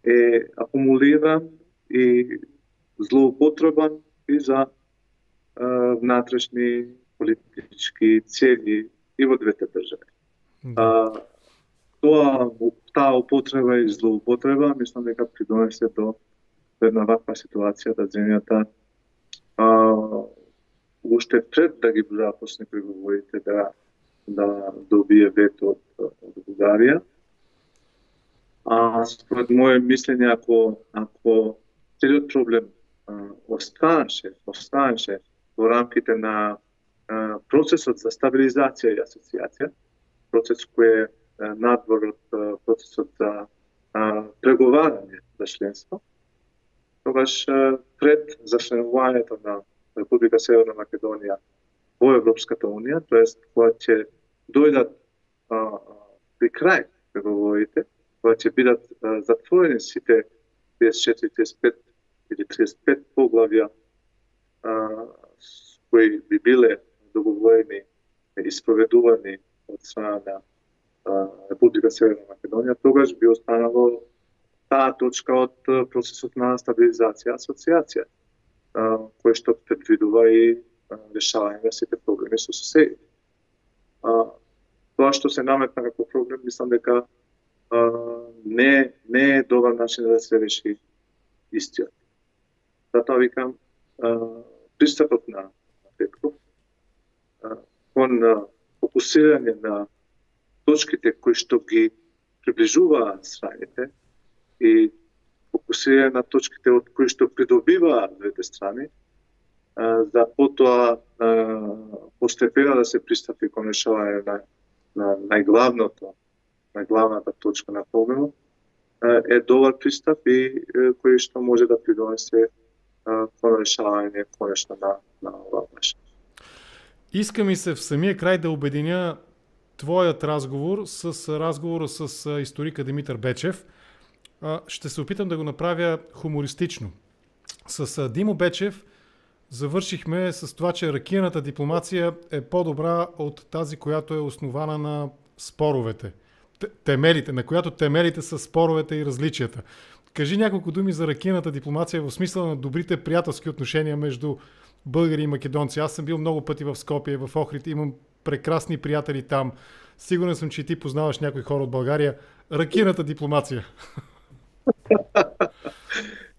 е акумулиран и злоупотребан и за внатрешни политички цели и во двете држави. Таа употреба и злоупотреба, мислам дека придонесе до една ваква ситуација да земјата уште пред да ги започне преговорите да добие вето од Бугарија. Според моје мислење, ако целиот проблем останеше во рамките на процесот за стабилизација и асоциација, процес кој е надвор од процесот за преговарање за членство, тогаш пред зачленувањето на Република Северна Македонија во Европската унија, тоест кога ќе дојдат при крај преговорите, кога ќе бидат затворени сите 34, 35 или 35 поглавја кои би биле договорени испроведувани од страна на Република Северна Македонија, тогаш би останало таа точка од процесот на стабилизација и асоциација, кој што предвидува и решавање на сите проблеми со соседите. Тоа што се наметна како проблем, мислам дека не е добар начин да се реши истиот. Затоа викам, пристапот на Петков кон фокусирање на точките кои што ги приближуваат страните и фокусирање на точките од кои што придобиваат двете страни, за потоа постепено да се пристапи кон решавање на најглавната точка на проблемот, е добар пристап и кој што може да придонесе кон решавање конечно на оваа прашање. Иска ми се в самия край да обединя твоят разговор с разговора с историка Димитър Бечев. Ще се опитам да го направя хумористично. С Димо Бечев завършихме с това, че ракийната дипломация е по-добра от тази, която е основана на споровете. Темелите, на която темелите са споровете и различията. Кажи няколко думи за ракийната дипломация в смисъла на добрите приятелски отношения между българи и македонци. Аз съм бил много пъти в Скопие, в Охрид, имам прекрасни приятели там. Сигурен съм, че и ти познаваш някои хора от България. Ракийната дипломация.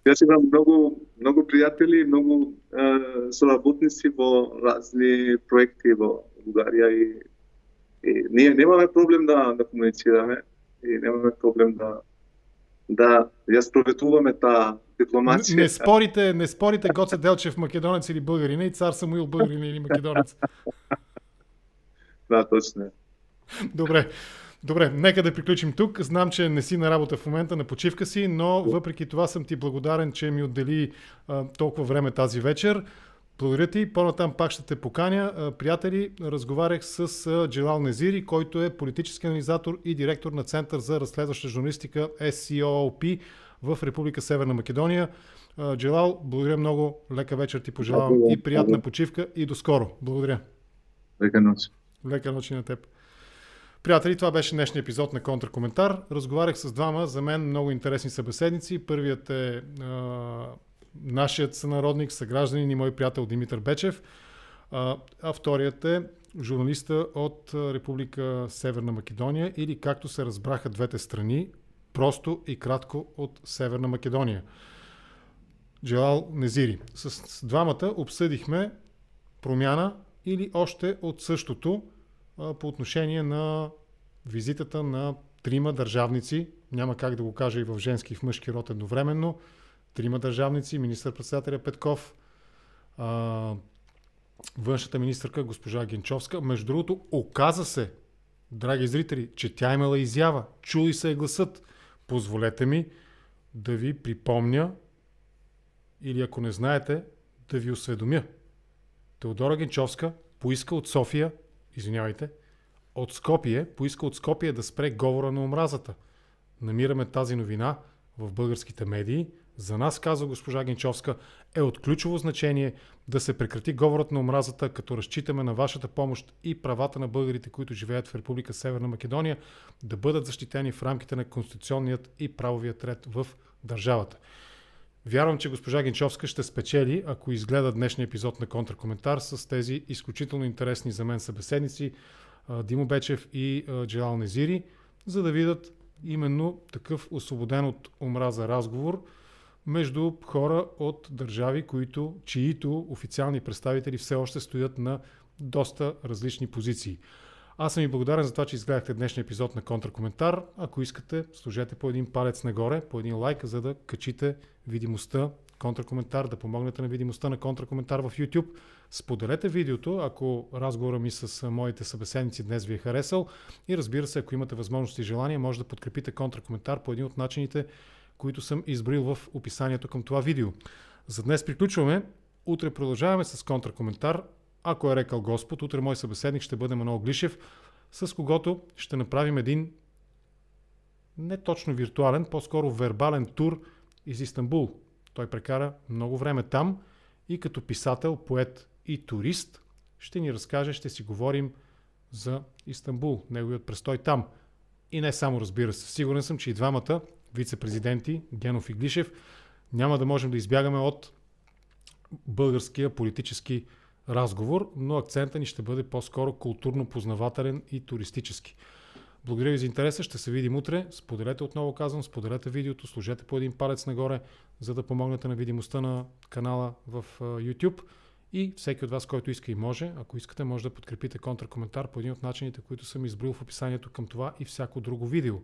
Јас имам многу пријатели, многу соработници во разни проекти во Бугарија и ние немаме проблем да комуницираме и немаме проблем да ја спроведуваме таа дипломација. Не спорите Гоце Делчев македонец или българин и цар Самуил българин или македонец. Да, точно. Добре, нека да приключим тук. Знам, че не си на работа в момента, на почивка си, но въпреки това съм ти благодарен, че ми отдели толкова време тази вечер. Благодаря ти. По-натам пак ще те поканя. Приятели, разговарях с Джелал Незири, който е политически анализатор и директор на Център за разследваща журналистика SCOP в Република Северна Македония. Джелал, благодаря много. Лека вечер ти пожелавам и приятна почивка и до скоро. Благодаря. Лека нощ. Лека нощ на теб. Приятели, това беше днешния епизод на Контракоментар. Разговарях с двама, за мен, много интересни събеседници. Първият е нашият сънародник, съгражданин и мой приятел Димитър Бечев, а вторият е журналиста от Република Северна Македония или както се разбраха двете страни, просто и кратко от Северна Македония. Джелал Незири. С двамата обсъдихме промяна или още от същото по отношение на визитата на трима държавници, няма как да го кажа и в женски и в мъжки род едновременно, трима държавници, министър-председателя Петков, външната министърка госпожа Генчовска. Между другото, оказа се, драги зрители, че тя имала изява, чули се е гласът. Позволете ми да ви припомня или ако не знаете, да ви осведомя. Теодора Генчовска поиска от София, от Скопие да спре говора на омразата. Намираме тази новина в българските медии. За нас, казва госпожа Генчовска, е от ключово значение да се прекрати говорът на омразата, като разчитаме на вашата помощ и правата на българите, които живеят в Република Северна Македония, да бъдат защитени в рамките на конституционният и правовият ред в държавата. Вярвам, че госпожа Генчовска ще спечели, ако изгледа днешния епизод на Контракоментар с тези изключително интересни за мен събеседници Димо Бечев и Джелал Незири, за да видят именно такъв освободен от омраза разговор между хора от държави, чиито официални представители все още стоят на доста различни позиции. Аз съм ви благодарен за това, че изгледахте днешния епизод на Контракоментар. Ако искате, сложете по един палец нагоре, по един лайк, за да качите видимостта Контракоментар, да помогнете на видимостта на Контракоментар в YouTube. Споделете видеото, ако разговора ми с моите събеседници днес ви е харесал. И разбира се, ако имате възможност и желание, може да подкрепите Контракоментар по един от начините, които съм изброил в описанието към това видео. За днес приключваме. Утре продължаваме с Контракоментар. Ако е рекал Господ, утре мой събеседник ще бъде Манол Глишев, с когото ще направим един не точно виртуален, по-скоро вербален тур из Истанбул. Той прекара много време там и като писател, поет и турист ще ни разкаже, ще си говорим за Истанбул, неговият престой там. И не само, разбира се. Сигурен съм, че и двамата вице-президенти, Генов и Глишев, няма да можем да избягаме от българския политически разговор, но акцентът ни ще бъде по-скоро културно-познавателен и туристически. Благодаря ви за интереса, ще се видим утре. Споделете, отново казвам, споделете видеото, сложете по един палец нагоре, за да помогнете на видимостта на канала в YouTube. И всеки от вас, който иска и може, ако искате, може да подкрепите контракоментар по един от начините, които съм изброил в описанието към това и всяко друго видео.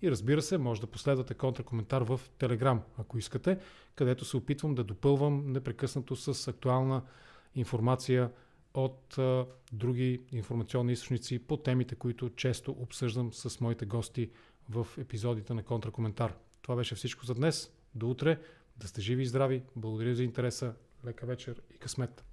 И разбира се, може да последвате контракоментар в Telegram, ако искате, където се опитвам да допълвам непрекъснато с актуална информация от други информационни източници по темите, които често обсъждам с моите гости в епизодите на контракоментар. Това беше всичко за днес. До утре. Да сте живи и здрави. Благодаря за интереса. Лека вечер и късмет.